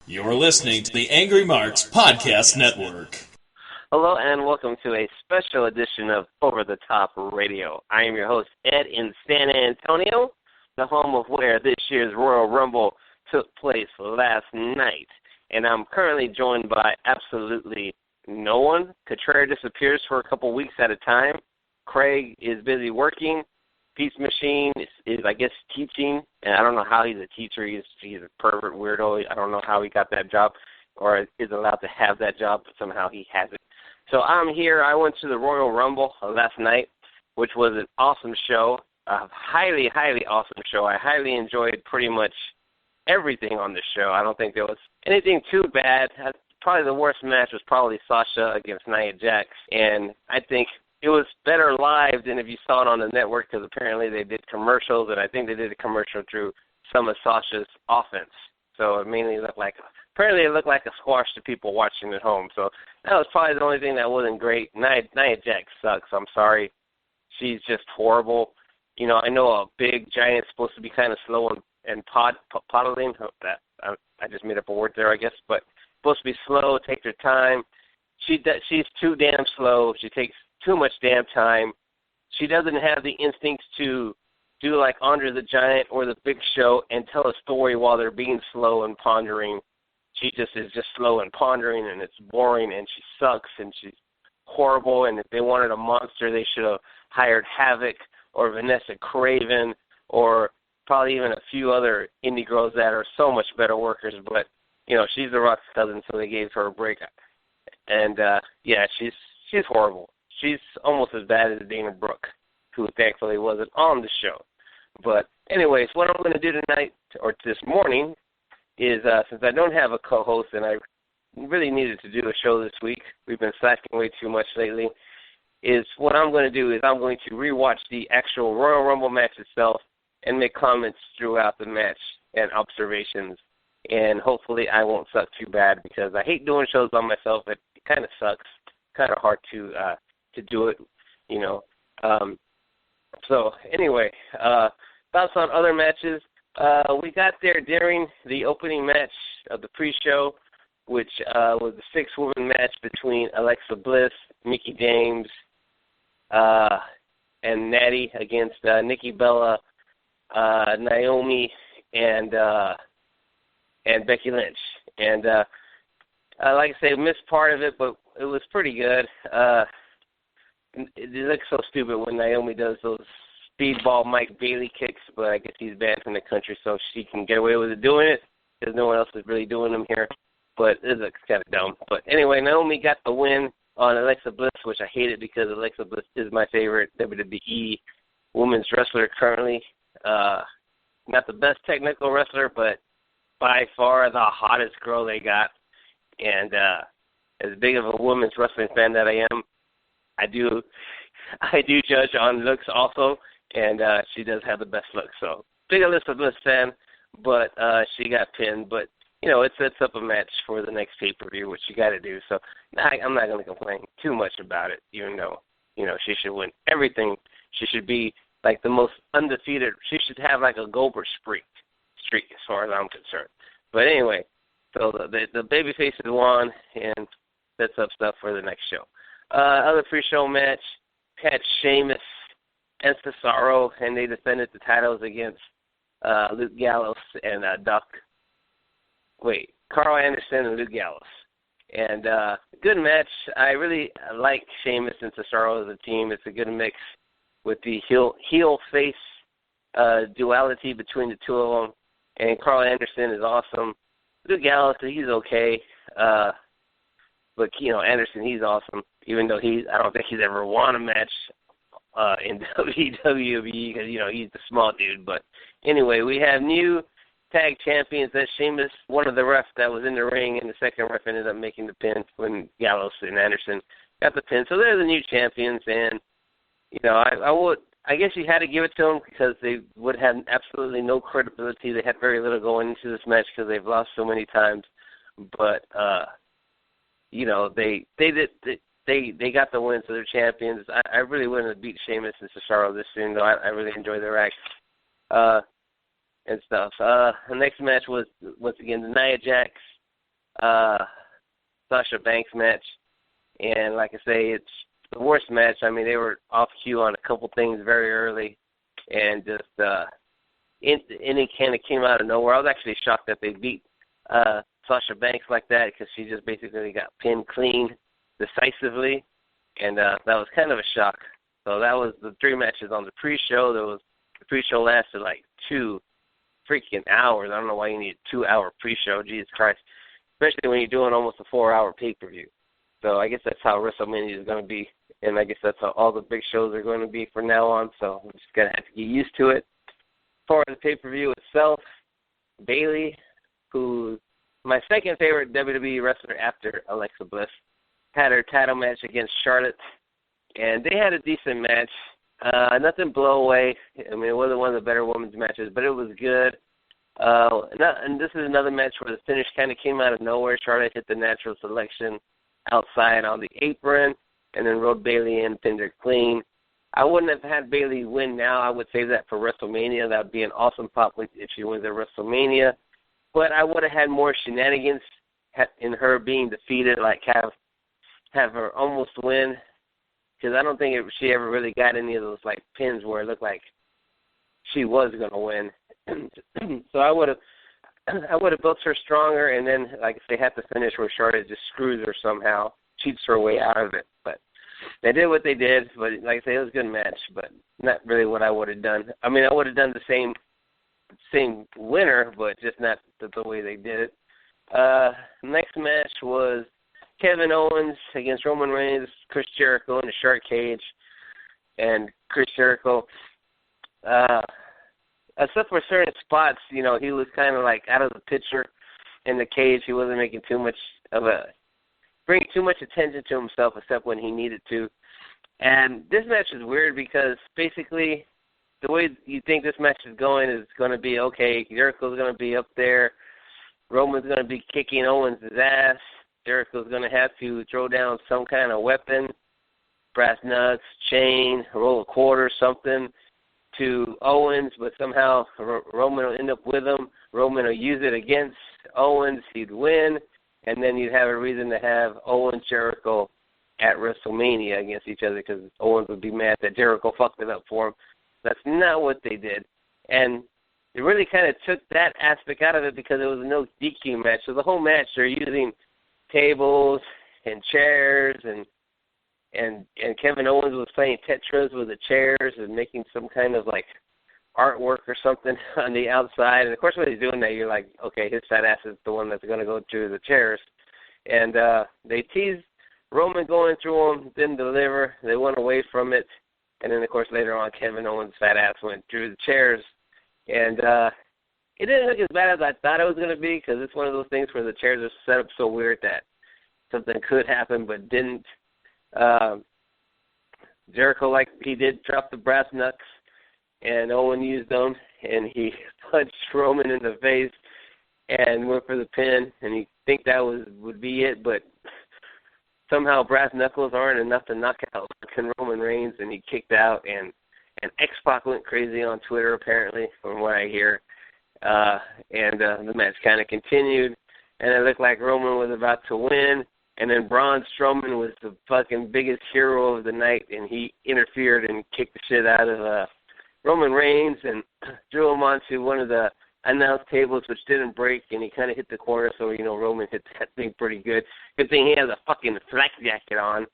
You're listening to the Angry Marks Podcast Network. Hello and welcome to a special edition of Over the Top Radio. I am your host, Ed, in San Antonio, the home of where this year's Royal Rumble took place last night. And I'm currently joined by absolutely no one. Contrary disappears for a couple weeks at a time. Craig is busy working. Peace Machine is, I guess, teaching. And I don't know how he's a teacher. He's a pervert weirdo. I don't know how he got that job or is allowed to have that job, but somehow he has it. So I'm here. I went to the Royal Rumble last night, which was an awesome show, a highly, highly awesome show. I highly enjoyed pretty much everything on the show. I don't think there was anything too bad. Probably the worst match was probably Sasha against Nia Jax, and I think it was better live than if you saw it on the network because apparently they did commercials, and I think they did a commercial through some of Sasha's offense. So it mainly looked like, apparently it looked like a squash to people watching at home. So that was probably the only thing that wasn't great. Nia Jax sucks. I'm sorry. She's just horrible. You know, I know a big giant's supposed to be kind of slow and poddling. I just made up a word there, I guess. But supposed to be slow, take her time. She's too damn slow. She takes too much damn time. She doesn't have the instincts to do like Andre the Giant or the Big Show and tell a story while they're being slow and pondering. She just is just slow and pondering, and it's boring, and she sucks, and she's horrible. And if they wanted a monster, they should have hired Havoc or Vanessa Craven or probably even a few other indie girls that are so much better workers. But, you know, she's the Rock's cousin, so they gave her a break. And, yeah, she's horrible. She's almost as bad as Dana Brooke, who thankfully wasn't on the show. But anyways, what I'm going to do tonight, or this morning, is since I don't have a co-host and I really needed to do a show this week, we've been slacking way too much lately, is what I'm going to do is I'm going to rewatch the actual Royal Rumble match itself and make comments throughout the match and observations. And hopefully I won't suck too bad because I hate doing shows by myself. It kind of sucks. Kind of hard to do it, you know. So anyway, thoughts on other matches. We got there during the opening match of the pre-show, which was the 6-woman match between Alexa Bliss, Mickie James, and Natty against Nikki Bella, Naomi, and Becky Lynch. And like I say, missed part of it, but it was pretty good. It looks so stupid when Naomi does those speedball Mike Bailey kicks, but I guess he's banned from the country, so she can get away with it doing it because no one else is really doing them here. But it looks kind of dumb. But anyway, Naomi got the win on Alexa Bliss, which I hated because Alexa Bliss is my favorite WWE women's wrestler currently. Not the best technical wrestler, but by far the hottest girl they got. And as big of a women's wrestling fan that I am, I do judge on looks also, and she does have the best looks. So big Alexa Bliss fan, but she got pinned. But, you know, it sets up a match for the next pay-per-view, which you got to do. So I'm not going to complain too much about it, even though, you know, she should win everything. She should be like the most undefeated. She should have like a Goldberg streak as far as I'm concerned. But anyway, so the babyface is won and sets up stuff for the next show. Other pre-show match had Sheamus and Cesaro, and they defended the titles against Luke Gallows and Carl Anderson and Luke Gallows. And good match. I really like Sheamus and Cesaro as a team. It's a good mix with the heel-face duality between the two of them. And Carl Anderson is awesome. Luke Gallows, he's okay. But, you know, Anderson, he's awesome, even though I don't think he's ever won a match in WWE because, you know, he's the small dude. But anyway, we have new tag champions. That's Sheamus, one of the refs that was in the ring, and the second ref ended up making the pin when Gallows and Anderson got the pin. So they're the new champions, and, you know, I guess you had to give it to them because they would have absolutely no credibility. They had very little going into this match because they've lost so many times. But, you know, they got the win, so they're champions. I really wouldn't have beat Sheamus and Cesaro this soon, though. I really enjoyed their act and stuff. The next match was, once again, the Nia Jax Sasha Banks match. And like I say, it's the worst match. I mean, they were off cue on a couple things very early, and just it kind of came out of nowhere. I was actually shocked that they beat Sasha Banks like that, because she just basically got pinned clean decisively, and that was kind of a shock. So that was the 3 matches on the pre-show. The pre-show lasted like 2 freaking hours. I don't know why you need a 2-hour pre-show. Jesus Christ. Especially when you're doing almost a 4-hour pay-per-view. So I guess that's how WrestleMania is going to be, and I guess that's how all the big shows are going to be from now on. So I'm just going to have to get used to it. As far as the pay-per-view itself, Bayley, who's my second favorite WWE wrestler after Alexa Bliss, had her title match against Charlotte, and they had a decent match. Nothing blow away. I mean, it wasn't one of the better women's matches, but it was good. And this is another match where the finish kind of came out of nowhere. Charlotte hit the natural selection outside on the apron, and then rode Bayley in, pinned her clean. I wouldn't have had Bayley win now. I would save that for WrestleMania. That would be an awesome pop if she wins at WrestleMania. But I would have had more shenanigans in her being defeated, like have her almost win, because I don't think she ever really got any of those like pins where it looked like she was going to win. So I would have built her stronger, and then like they had to finish where Charlotte just screws her somehow, cheats her way out of it. But they did what they did. But like I say, it was a good match, but not really what I would have done. I mean, I would have done the same winner, but just not the way they did it. Next match was Kevin Owens against Roman Reigns, Chris Jericho in the shark cage, and Chris Jericho, except for certain spots, you know, he was kind of like out of the picture in the cage. He wasn't making bringing too much attention to himself, except when he needed to. And this match is weird because basically the way you think this match is going to be, okay, Jericho's going to be up there, Roman's going to be kicking Owens' ass, Jericho's going to have to throw down some kind of weapon, brass knucks, chain, roll a quarter, something, to Owens, but somehow Roman will end up with him. Roman will use it against Owens. He'd win, and then you'd have a reason to have Owens, Jericho at WrestleMania against each other, because Owens would be mad that Jericho fucked it up for him. That's not what they did. And it really kind of took that aspect out of it because it was a no DQ match. So the whole match, they're using tables and chairs, and Kevin Owens was playing Tetris with the chairs and making some kind of like artwork or something on the outside. And of course, when he's doing that, you're like, okay, his fat ass is the one that's going to go through the chairs. And they teased Roman going through them, didn't deliver. They went away from it. And then, of course, later on, Kevin Owens' fat ass went through the chairs. And it didn't look as bad as I thought it was going to be, because it's one of those things where the chairs are set up so weird that something could happen but didn't. Jericho, like he did, dropped the brass knucks, and Owen used them, and he punched Roman in the face and went for the pin, and you think that would be it, but somehow brass knuckles aren't enough to knock out Roman Reigns, and he kicked out, and X-Pac went crazy on Twitter, apparently, from what I hear, and the match kind of continued, and it looked like Roman was about to win. And then Braun Strowman was the fucking biggest hero of the night, and he interfered and kicked the shit out of Roman Reigns and threw him onto one of the announce tables, which didn't break, and he kind of hit the corner, so, you know, Roman hit that thing pretty good. Good thing he has a fucking flak jacket on.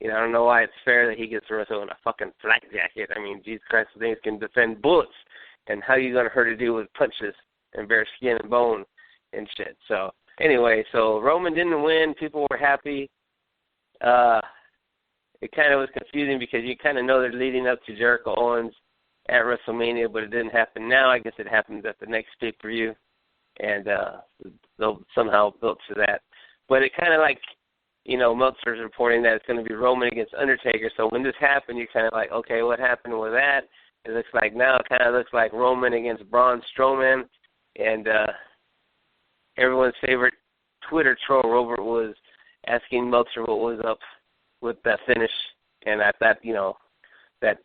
You know, I don't know why it's fair that he gets to wrestle in a fucking flak jacket. I mean, Jesus Christ, things can defend bullets, and how you going to hurt a dude with punches and bare skin and bone and shit, so... Anyway, so Roman didn't win. People were happy. It kind of was confusing because you kind of know they're leading up to Jericho Owens at WrestleMania, but it didn't happen now. I guess it happens at the next pay-per-view, and they'll somehow built to that. But it kind of like, you know, Meltzer's reporting that it's going to be Roman against Undertaker. So when this happened, you're kind of like, okay, what happened with that? It looks like now it kind of looks like Roman against Braun Strowman, and everyone's favorite Twitter troll, Robert, was asking Meltzer what was up with that finish, and I thought, you know, that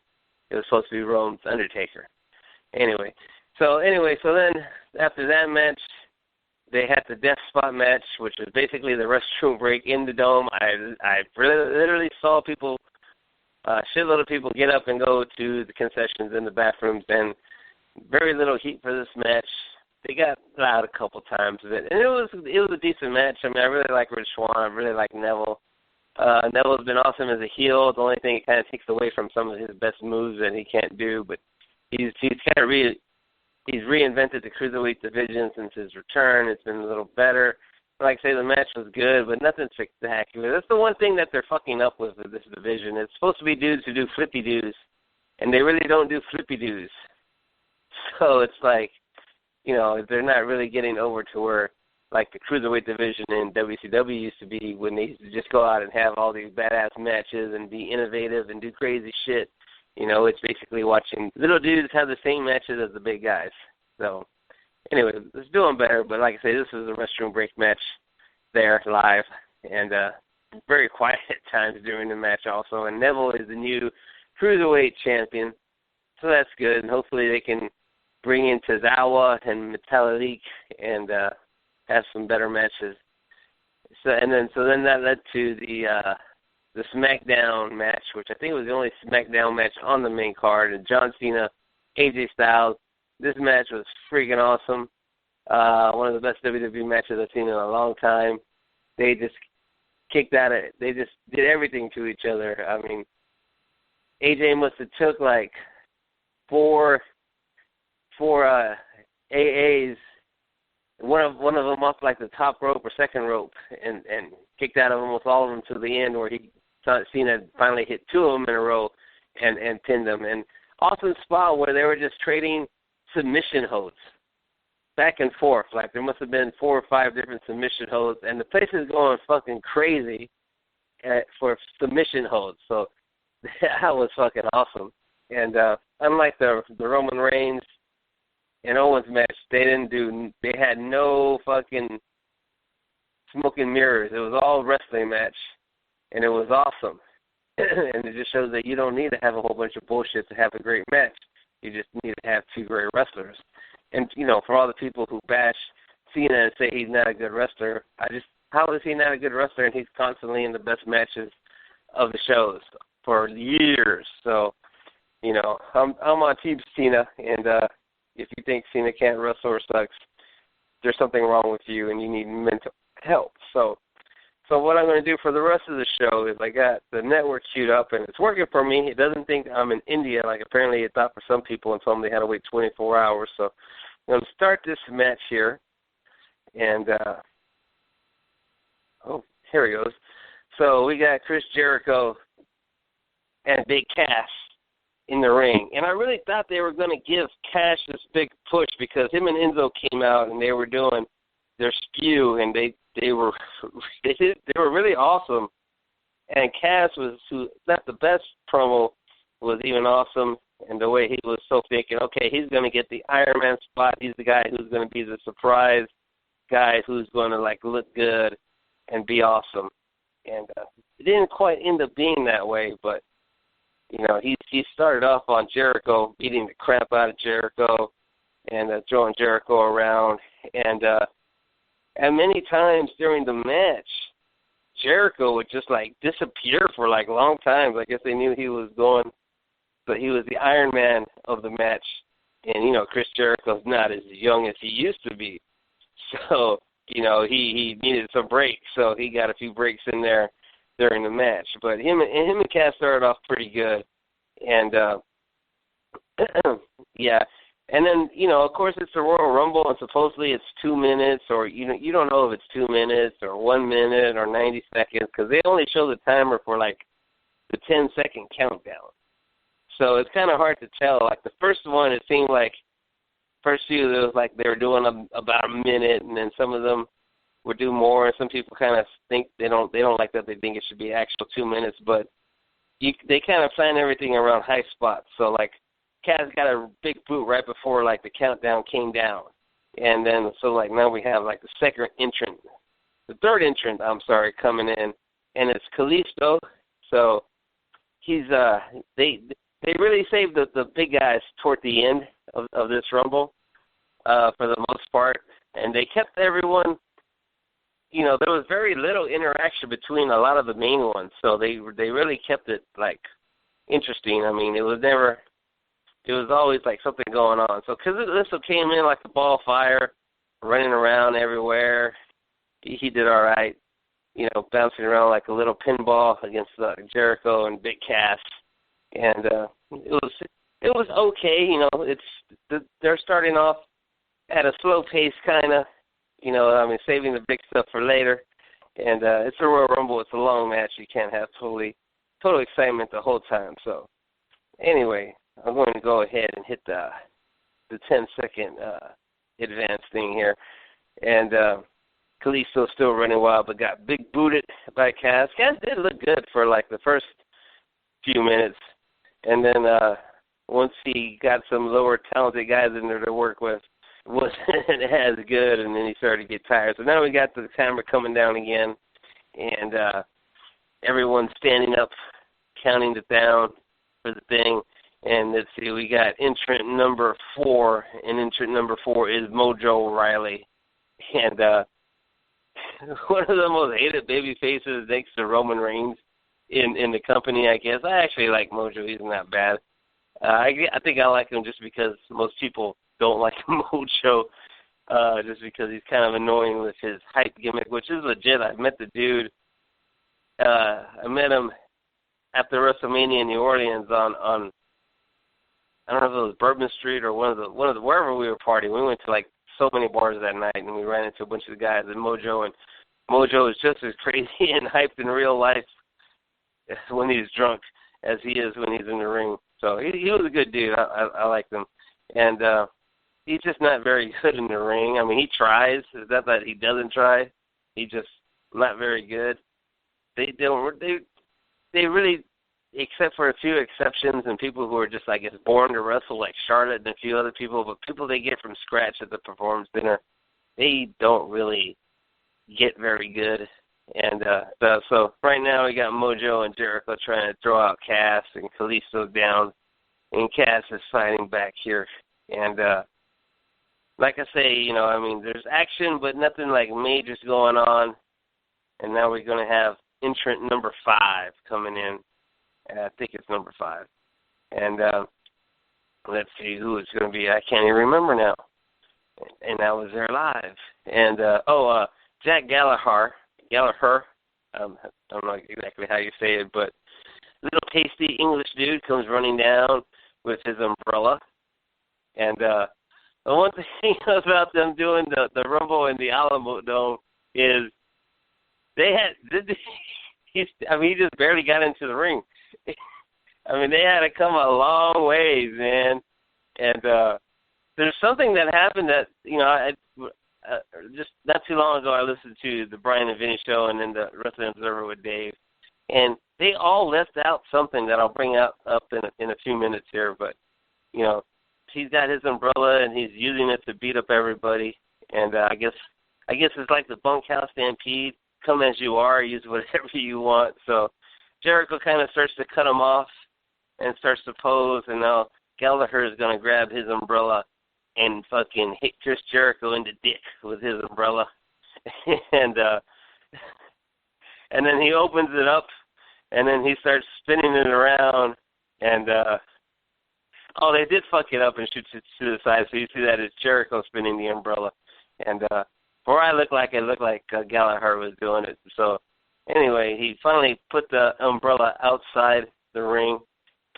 it was supposed to be Roman's Undertaker. So then after that match, they had the death spot match, which was basically the restroom break in the dome. I literally saw people, shitload of people get up and go to the concessions in the bathrooms, and very little heat for this match. They got loud a couple times of it, and it was a decent match. I mean, I really like Rich Swann. I really like Neville. Neville's been awesome as a heel. The only thing it kind of takes away from some of his best moves that he can't do, but he's kind of he's reinvented the cruiserweight division since his return. It's been a little better. Like I say, the match was good, but nothing spectacular. That's the one thing that they're fucking up with this division. It's supposed to be dudes who do flippy doos, and they really don't do flippy doos. So it's like, you know, they're not really getting over to where, like, the cruiserweight division in WCW used to be, when they used to just go out and have all these badass matches and be innovative and do crazy shit. You know, it's basically watching little dudes have the same matches as the big guys. So, anyway, it's doing better. But like I say, this was a restroom break match there live, and very quiet at times during the match also. And Neville is the new cruiserweight champion, so that's good. And hopefully they can bring in Tozawa and Metalik and have some better matches. So then that led to the SmackDown match, which I think was the only SmackDown match on the main card, and John Cena, AJ Styles. This match was freaking awesome. One of the best WWE matches I've seen in a long time. They just kicked at it. They just did everything to each other. I mean, AJ must have took like four AAs, one of them off like the top rope or second rope, and kicked out of almost all of them to the end, where he thought Cena finally hit two of them in a row and pinned them. And awesome spot where they were just trading submission holds back and forth. Like, there must have been 4 or 5 different submission holds, and the place is going fucking crazy for submission holds. So that was fucking awesome. And unlike the Roman Reigns and Owens match, they had no fucking smoke and mirrors. It was all wrestling match, and it was awesome. And it just shows that you don't need to have a whole bunch of bullshit to have a great match. You just need to have 2 great wrestlers. And, you know, for all the people who bash Cena and say he's not a good wrestler, how is he not a good wrestler, and he's constantly in the best matches of the shows for years? So, you know, I'm on Team Cena, and if you think Cena can't wrestle or sucks, there's something wrong with you, and you need mental help. So what I'm going to do for the rest of the show is I got the network queued up, and it's working for me. It doesn't think I'm in India, like apparently it thought for some people, and told them they had to wait 24 hours. So I'm going to start this match here, and here he goes. So we got Chris Jericho and Big Cass in the ring. And I really thought they were going to give Cash this big push, because him and Enzo came out and they were doing their spew, and they were really awesome. And Cass was, who not the best promo, was even awesome. And the way he was so thinking, okay, he's going to get the Iron Man spot. He's the guy who's going to be the surprise guy who's going to like look good and be awesome. And it didn't quite end up being that way, but you know, he started off on Jericho, beating the crap out of Jericho and throwing Jericho around. And many times during the match, Jericho would just, like, disappear for, like, long times. I guess they knew he was going, but he was the Iron Man of the match. And, you know, Chris Jericho's not as young as he used to be. So, you know, he needed some breaks, so he got a few breaks in there during the match. But him and Cass started off pretty good. And, yeah. And then, you know, of course, it's the Royal Rumble, and supposedly it's 2 minutes, or you don't know if it's 2 minutes or 1 minute or 90 seconds, because they only show the timer for, like, the 10-second countdown. So it's kind of hard to tell. Like, the first one, it seemed like, first few, it was like they were doing about a minute, and then some of them would do more, and some people kind of think they don't like that. They think it should be actual 2 minutes, but they kind of plan everything around high spots. So, like, Cass got a big boot right before, like, the countdown came down. And then, so, like, now we have, like, the third entrant, coming in, and it's Kalisto. So he's, they really saved the big guys toward the end of this Rumble, for the most part. and they kept everyone, there was very little interaction between a lot of the main ones, so they really kept it, like, interesting. I mean, it was always, like, something going on. So Kalisto came in like a ball of fire, running around everywhere. He did all right, bouncing around like a little pinball against Jericho and Big Cass. And it was okay, they're starting off at a slow pace, kind of, saving the big stuff for later. And it's a Royal Rumble. It's a long match. You can't have total excitement the whole time. So anyway, I'm going to go ahead and hit the 10-second advance thing here. And Kalisto's still running wild, but got big booted by Cass. Cass did look good for like the first few minutes. And then once he got some lower talented guys in there to work with, it wasn't as good, and then he started to get tired. So now we got the camera coming down again, and everyone's standing up, counting it down for the thing. And let's see, we got entrant number 4, and entrant number 4 is Mojo Riley. And one of the most hated baby faces next to Roman Reigns in the company, I guess. I actually like Mojo. He's not bad. I think I like him just because most people don't like Mojo, just because he's kind of annoying with his hype gimmick, which is legit. I met the dude. I met him after WrestleMania in New Orleans on I don't know if it was Bourbon Street or one of the wherever we were partying. We went to like so many bars that night, and we ran into a bunch of the guys and Mojo is just as crazy and hyped in real life when he's drunk as he is when he's in the ring. So he was a good dude. I liked him. And he's just not very good in the ring. I mean, he tries. It's not that he doesn't try. He's just not very good. They really, except for a few exceptions and people who are just, I guess, born to wrestle, like Charlotte and a few other people, but people they get from scratch at the Performance Center, they don't really get very good. And so right now we got Mojo and Jericho trying to throw out Cass, and Kalisto down, and Cass is fighting back here. And like I say, there's action, but nothing like major's going on. And now we're going to have entrant number 5 coming in. And I think it's number 5. And let's see who it's going to be. I can't even remember now. And that was there live. And, Jack Gallagher, I don't know exactly how you say it, but little pasty English dude comes running down with his umbrella. And the one thing about them doing the Rumble in the Alamo Dome is he just barely got into the ring. I mean, they had to come a long ways, man. And there's something that happened that, just not too long ago I listened to the Brian and Vinny show and then the Wrestling Observer with Dave. And they all left out something that I'll bring up in a few minutes here. But, he's got his umbrella and he's using it to beat up everybody. And I guess it's like the bunkhouse stampede. Come as you are, use whatever you want. So Jericho kind of starts to cut him off and starts to pose, and now Gallagher is going to grab his umbrella and fucking hit Chris Jericho in the dick with his umbrella. and then he opens it up, and then he starts spinning it around, and they did fuck it up and shoots it to the side, so you see that it's Jericho spinning the umbrella. And before it looked like Gallagher was doing it. So anyway, he finally put the umbrella outside the ring,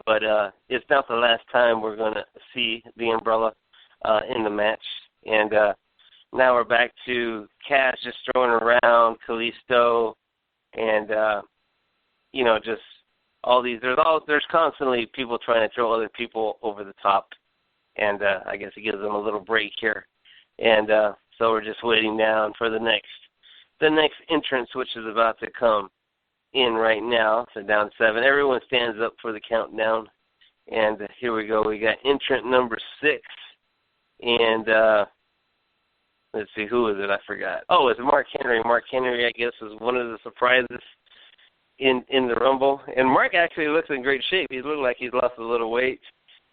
but it's not the last time we're going to see the umbrella in the match. And now we're back to Cass just throwing around Kalisto, and just all these. There's constantly people trying to throw other people over the top, and I guess it gives them a little break here. And so we're just waiting down for the next entrance, which is about to come in right now. So down 7. Everyone stands up for the countdown. And here we go. We got entrant number 6. And let's see, who is it? I forgot. Oh, it's Mark Henry. Mark Henry, I guess, is one of the surprises in the Rumble. And Mark actually looks in great shape. He looks like he's lost a little weight,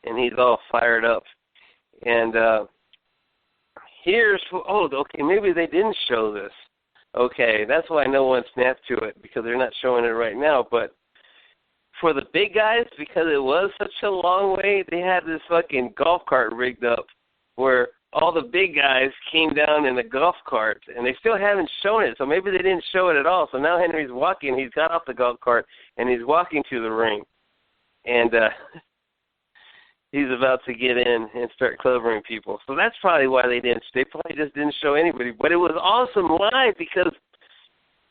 and he's all fired up. And okay, maybe they didn't show this. Okay, that's why no one snapped to it, because they're not showing it right now. But for the big guys, because it was such a long way, they had this fucking golf cart rigged up where all the big guys came down in a golf cart, and they still haven't shown it, so maybe they didn't show it at all. So now Henry's walking. He's got off the golf cart, and he's walking to the ring. And he's about to get in and start clovering people. So that's probably why they probably just didn't show anybody. But it was awesome live because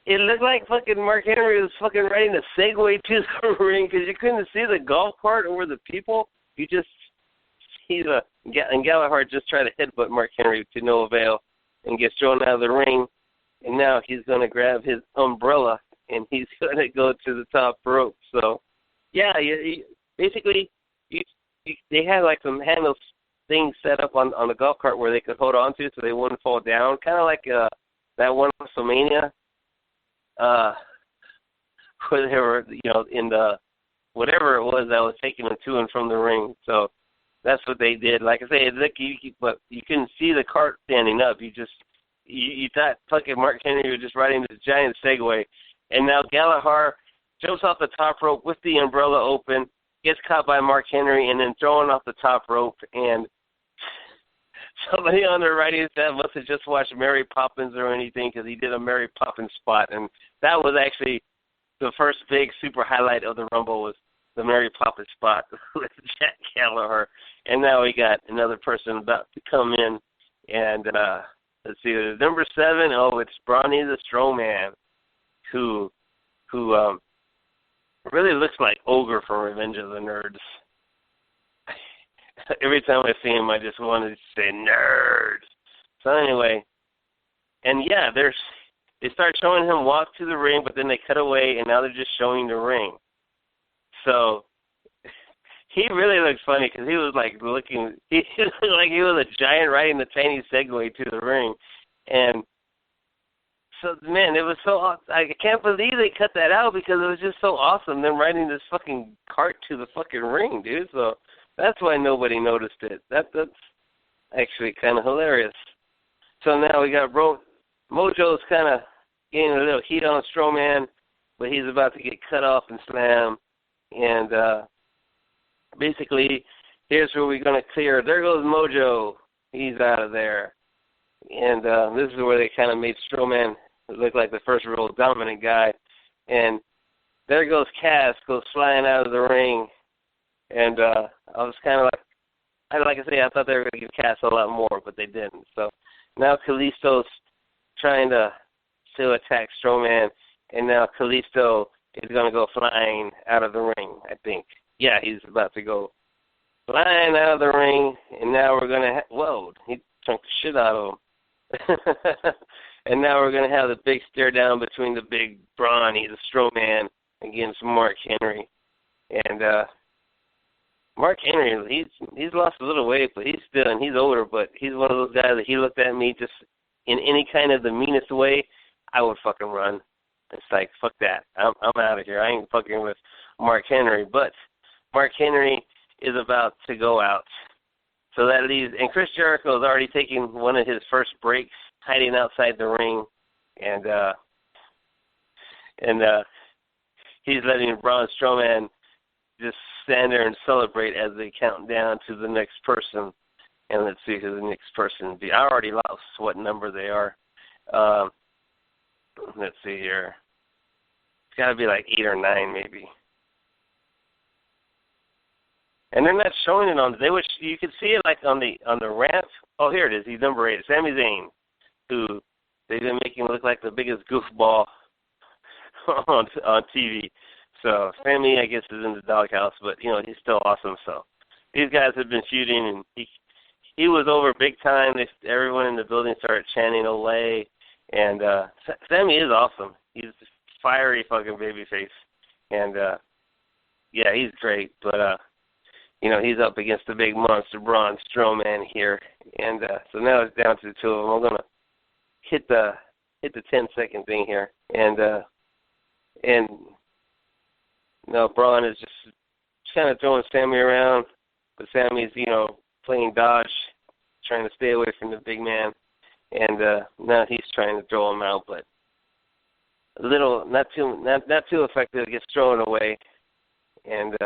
it looked like fucking Mark Henry was fucking riding a Segway to the ring because you couldn't see the golf cart or the people. And Gallagher just tried to headbutt Mark Henry to no avail and gets thrown out of the ring. And now he's going to grab his umbrella and he's going to go to the top rope. So, yeah, basically, they had like some handle things set up on the golf cart where they could hold on to so they wouldn't fall down, kind of like that one WrestleMania where they were, in the whatever it was that was taking them to and from the ring. So that's what they did. Like I say, but you couldn't see the cart standing up. You thought fucking Mark Henry was just riding this giant Segway, and now Gallagher jumps off the top rope with the umbrella open, gets caught by Mark Henry, and then thrown off the top rope. And somebody on the writing staff must have just watched Mary Poppins or anything because he did a Mary Poppins spot. And that was actually the first big super highlight of the Rumble was the Mary Poppins spot with Jack Gallagher. And now we got another person about to come in. And let's see, number 7, it's Brawny the Strowman, who really looks like Ogre from Revenge of the Nerds. Every time I see him, I just wanted to say nerds. So anyway, and yeah, they start showing him walk to the ring, but then they cut away, and now they're just showing the ring. So he really looks funny because he was like he looked like he was a giant riding the tiny Segway to the ring, and so man, it was so I can't believe they cut that out because it was just so awesome them riding this fucking cart to the fucking ring, dude. So that's why nobody noticed it. That's actually kind of hilarious. So now we got Mojo's kind of getting a little heat on Strowman, but he's about to get cut off and slam. And basically, here's where we're going to clear. There goes Mojo. He's out of there. And this is where they kind of made Strowman look like the first real dominant guy. And there goes Cass, goes flying out of the ring. And I was kind of like I say, I thought they were going to give Cass a lot more, but they didn't. So now Kalisto's trying to still attack Strowman, and now Kalisto is going to go flying out of the ring, I think. Yeah, he's about to go flying out of the ring, and now we're going to whoa, he chunked the shit out of him. And now we're going to have the big stare down between the big Brawny, the Strowman, against Mark Henry. And Mark Henry, he's lost a little weight, but he's older, but he's one of those guys that he looked at me just in any kind of the meanest way, I would fucking run. It's like, fuck that. I'm out of here. I ain't fucking with Mark Henry. But Mark Henry is about to go out. So that leaves, and Chris Jericho is already taking one of his first breaks, hiding outside the ring, and he's letting Braun Strowman just stand there and celebrate as they count down to the next person. And let's see who the next person will be. I already lost what number they are. Let's see here. It's got to be like 8 or 9 maybe. And they're not showing it on. You could see it like on the ramp. Oh, here it is. He's number 8. Sami Zayn, who they've been making look like the biggest goofball on TV. So Sammy, I guess, is in the doghouse, but he's still awesome. So these guys have been feuding, and he was over big time. Everyone in the building started chanting "Olay," and Sammy is awesome. He's a fiery fucking babyface, and yeah, he's great. But he's up against the big monster Braun Strowman here, and so now it's down to the two of them. I'm gonna hit the 10-second thing here, and Braun is just kind of throwing Sammy around, but Sammy's playing dodge, trying to stay away from the big man. And now he's trying to throw him out, but a little, not too effective. Gets thrown away, and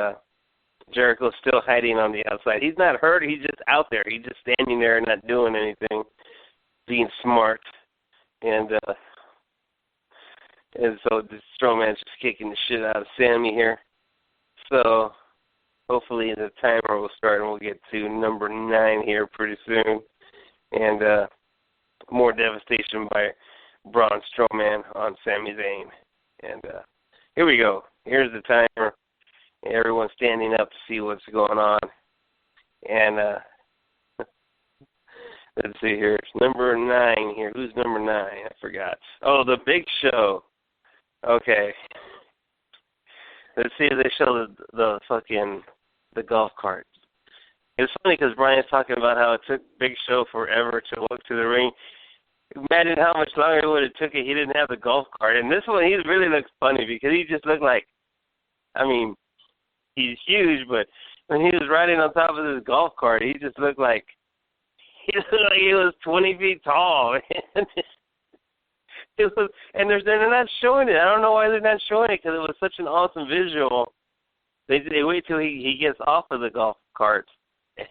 Jericho's still hiding on the outside. He's not hurt. He's just out there. He's just standing there and not doing anything, being smart. And so the Strowman's just kicking the shit out of Sammy here. So hopefully the timer will start and we'll get to number 9 here pretty soon. And more devastation by Braun Strowman on Sami Zayn. And here we go. Here's the timer. Everyone's standing up to see what's going on. And let's see here. It's number 9 here. Who's number 9? I forgot. Oh, the Big Show. Okay. Let's see if they show the golf cart. It's funny because Brian's talking about how it took Big Show forever to walk to the ring. Imagine how much longer it would have took if he didn't have the golf cart. And this one, he really looks funny because he just looked like, I mean, he's huge, but when he was riding on top of this golf cart, he just looked like he was 20 feet tall. And they're not showing it. I don't know why they're not showing it because it was such an awesome visual. They wait till he gets off of the golf cart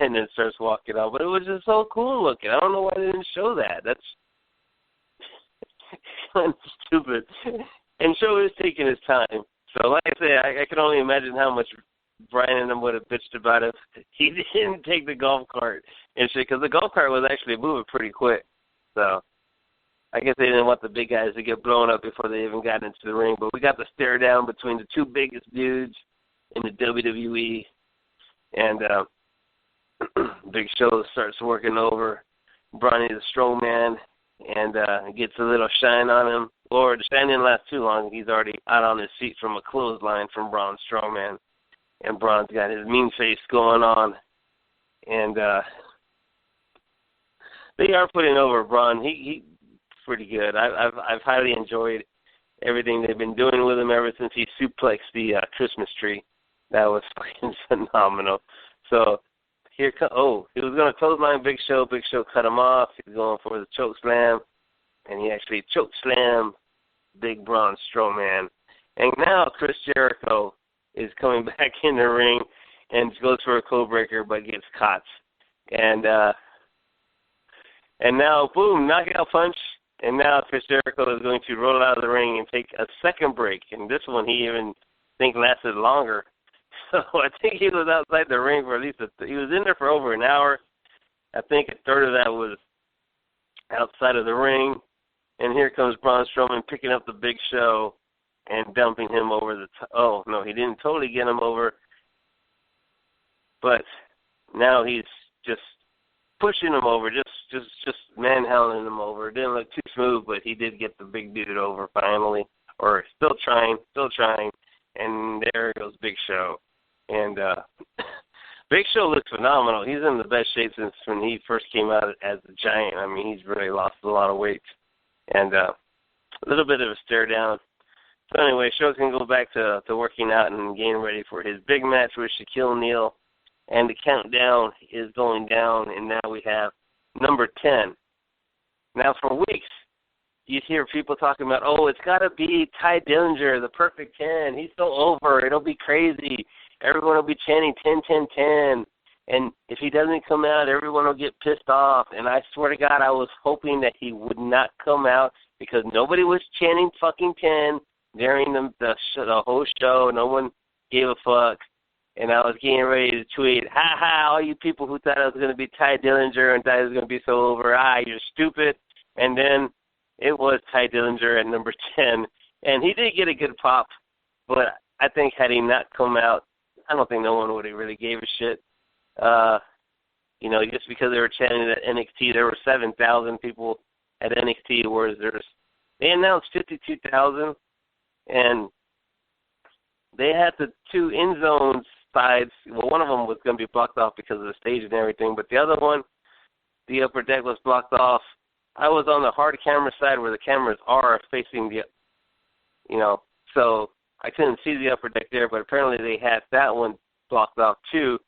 and then starts walking off. But it was just so cool looking. I don't know why they didn't show that. That's kind of stupid. And Show is taking his time. So like I say, I can only imagine how much Brian and them would have bitched about it if he didn't take the golf cart and shit, because the golf cart was actually moving pretty quick. So I guess they didn't want the big guys to get blown up before they even got into the ring. But we got the stare down between the two biggest dudes in the WWE. And Big Show starts working over Bronny the Strowman and gets a little shine on him. Lord, the shine didn't last too long. He's already out on his feet from a clothesline from Braun Strowman. And Braun's got his mean face going on. And they are putting over Braun. He's pretty good. I've highly enjoyed everything they've been doing with him ever since he suplexed the Christmas tree. That was fucking phenomenal. So here he was going to clothesline Big Show. Big Show cut him off. He's going for the choke slam, and he actually choke slammed Big Braun Strowman. And now Chris Jericho is coming back in the ring and goes for a code breaker but gets caught. And now, boom, knockout punch. And now Chris Jericho is going to roll out of the ring and take a second break. And this one he even think lasted longer. So I think he was outside the ring for at least he was in there for over an hour. I think a third of that was outside of the ring. And here comes Braun Strowman picking up the Big Show and dumping him over the oh, no, he didn't totally get him over. But now he's just pushing him over, just manhandling him over. It didn't look too smooth, but he did get the big dude over finally. Or still trying. And there goes Big Show. And Big Show looks phenomenal. He's in the best shape since when he first came out as a Giant. I mean, he's really lost a lot of weight. And a little bit of a stare down. So anyway, Show can go back to working out and getting ready for his big match with Shaquille O'Neal. And the countdown is going down, and now we have number 10. Now for weeks, you hear people talking about, it's got to be Ty Dillinger, the perfect 10. He's so over. It'll be crazy. Everyone will be chanting 10, 10, 10. And if he doesn't come out, everyone will get pissed off. And I swear to God, I was hoping that he would not come out because nobody was chanting fucking 10 during the whole show. No one gave a fuck. And I was getting ready to tweet, all you people who thought it was going to be Ty Dillinger and thought it was going to be so over, you're stupid. And then it was Ty Dillinger at number 10. And he did get a good pop, but I think had he not come out, I don't think no one would have really gave a shit. Just because they were chanting at NXT, there were 7,000 people at NXT, whereas they announced 52,000, and they had the two end zones sides. Well, one of them was going to be blocked off because of the stage and everything, but the other one, the upper deck was blocked off. I was on the hard camera side where the cameras are facing so I couldn't see the upper deck there, but apparently they had that one blocked off too,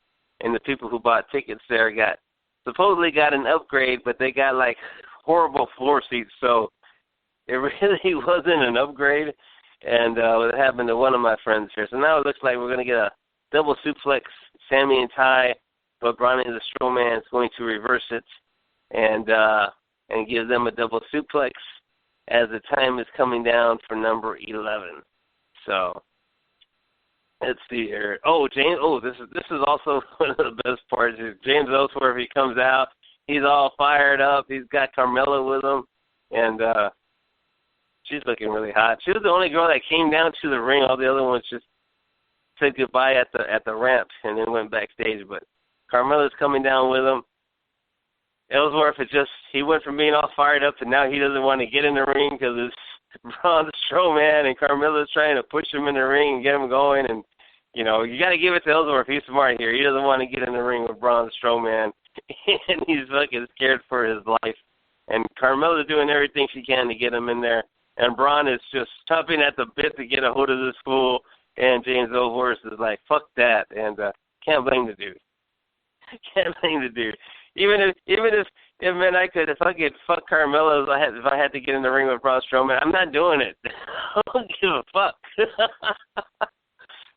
and the people who bought tickets there supposedly got an upgrade, but they got like horrible floor seats, so it really wasn't an upgrade. And it happened to one of my friends here. So now it looks like we're going to get a double suplex, Sammy and Ty, but Bronny the Strowman is going to reverse it and give them a double suplex as the time is coming down for number 11. So let's see here. Oh, James. Oh, this is also one of the best parts. Is James Ellsworth. He comes out. He's all fired up. He's got Carmella with him, and she's looking really hot. She was the only girl that came down to the ring. All the other ones just said goodbye at the ramp and then went backstage. But Carmella's coming down with him. Ellsworth he went from being all fired up to now he doesn't want to get in the ring because it's Braun Strowman and Carmella's trying to push him in the ring and get him going. And, you know, you got to give it to Ellsworth. He's smart here. He doesn't want to get in the ring with Braun Strowman. And he's fucking scared for his life. And Carmella's doing everything she can to get him in there. And Braun is just chomping at the bit to get a hold of this fool. And James Ellsworth is like, fuck that. And can't blame the dude. Can't blame the dude. Even if it meant if I could fuck Carmella if I had to get in the ring with Braun Strowman, I'm not doing it. I don't give a fuck.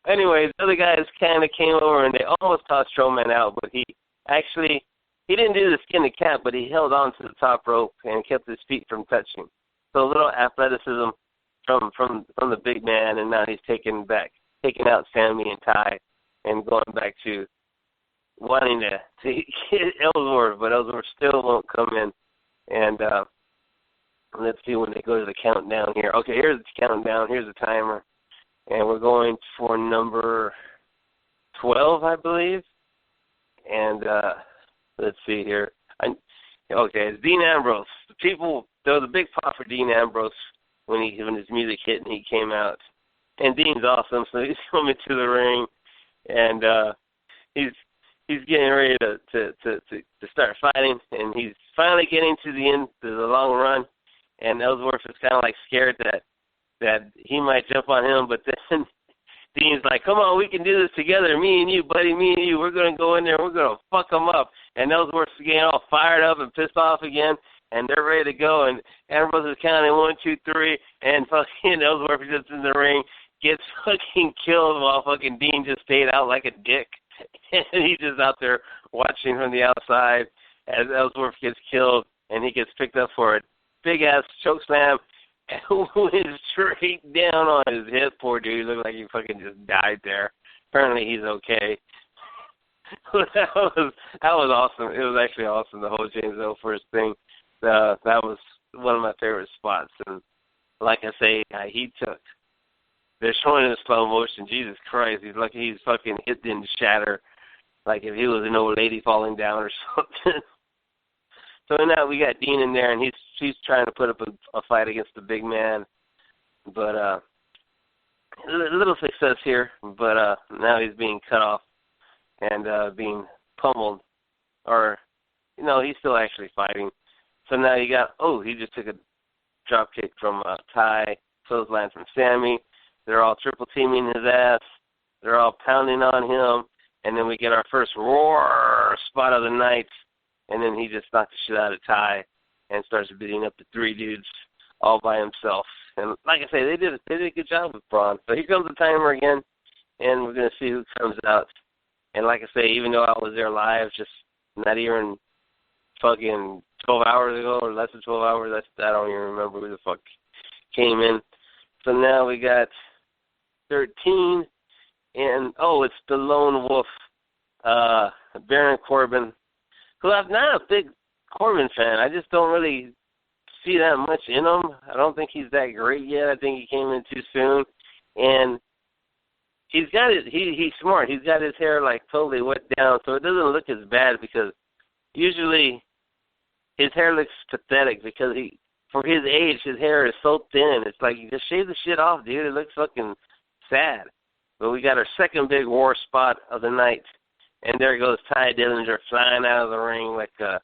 Anyways, the other guys kind of came over and they almost tossed Strowman out, but he didn't do the skin to cap, but he held on to the top rope and kept his feet from touching. So a little athleticism from the big man, and now he's taking out Sammy and Ty and going back to wanting to get Ellsworth, but Ellsworth still won't come in. And let's see when they go to the countdown here. Okay, here's the countdown. Here's the timer. And we're going for number 12, I believe. And let's see here. Okay, it's Dean Ambrose. There was a big pop for Dean Ambrose when his music hit and he came out. And Dean's awesome, so he's coming to the ring. And he's getting ready to start fighting, and he's finally getting to the end, to the long run, and Ellsworth is kind of like scared that he might jump on him, but then Dean's like, come on, we can do this together, me and you, buddy, me and you, we're going to go in there, we're going to fuck them up, and Ellsworth's getting all fired up and pissed off again, and they're ready to go, and Ambrose is counting 1, 2, 3, and fucking Ellsworth is just in the ring, gets fucking killed while fucking Dean just stayed out like a dick. And he's just out there watching from the outside as Ellsworth gets killed, and he gets picked up for a big-ass chokeslam and went straight down on his head. Poor dude. Looked like he fucking just died there. Apparently he's okay. that was awesome. It was actually awesome, the whole James Ellsworth thing. That was one of my favorite spots. And like I say, they're showing it in slow motion. Jesus Christ, he's lucky he's fucking hit didn't shatter, like if he was an old lady falling down or something. So now we got Dean in there, and he's trying to put up a fight against the big man, but a little success here. But now he's being cut off and being pummeled, or he's still actually fighting. So now you got he just took a drop kick from Ty, clothesline from Sammy. They're all triple teaming his ass. They're all pounding on him. And then we get our first roar spot of the night. And then he just knocked the shit out of Ty and starts beating up the three dudes all by himself. And like I say, they did a good job with Braun. So here comes the timer again, and we're going to see who comes out. And like I say, even though I was there live, just not even fucking 12 hours ago or less than 12 hours, I don't even remember who the fuck came in. So now we got 13, and it's the Lone Wolf, Baron Corbin, who I'm not a big Corbin fan. I just don't really see that much in him. I don't think he's that great yet. I think he came in too soon, and he's got it. He's smart. He's got his hair like totally wet down, so it doesn't look as bad because usually his hair looks pathetic because for his age, his hair is so thin. It's like, you just shave the shit off, dude. It looks fucking sad. But we got our second big war spot of the night. And there goes Ty Dillinger flying out of the ring like the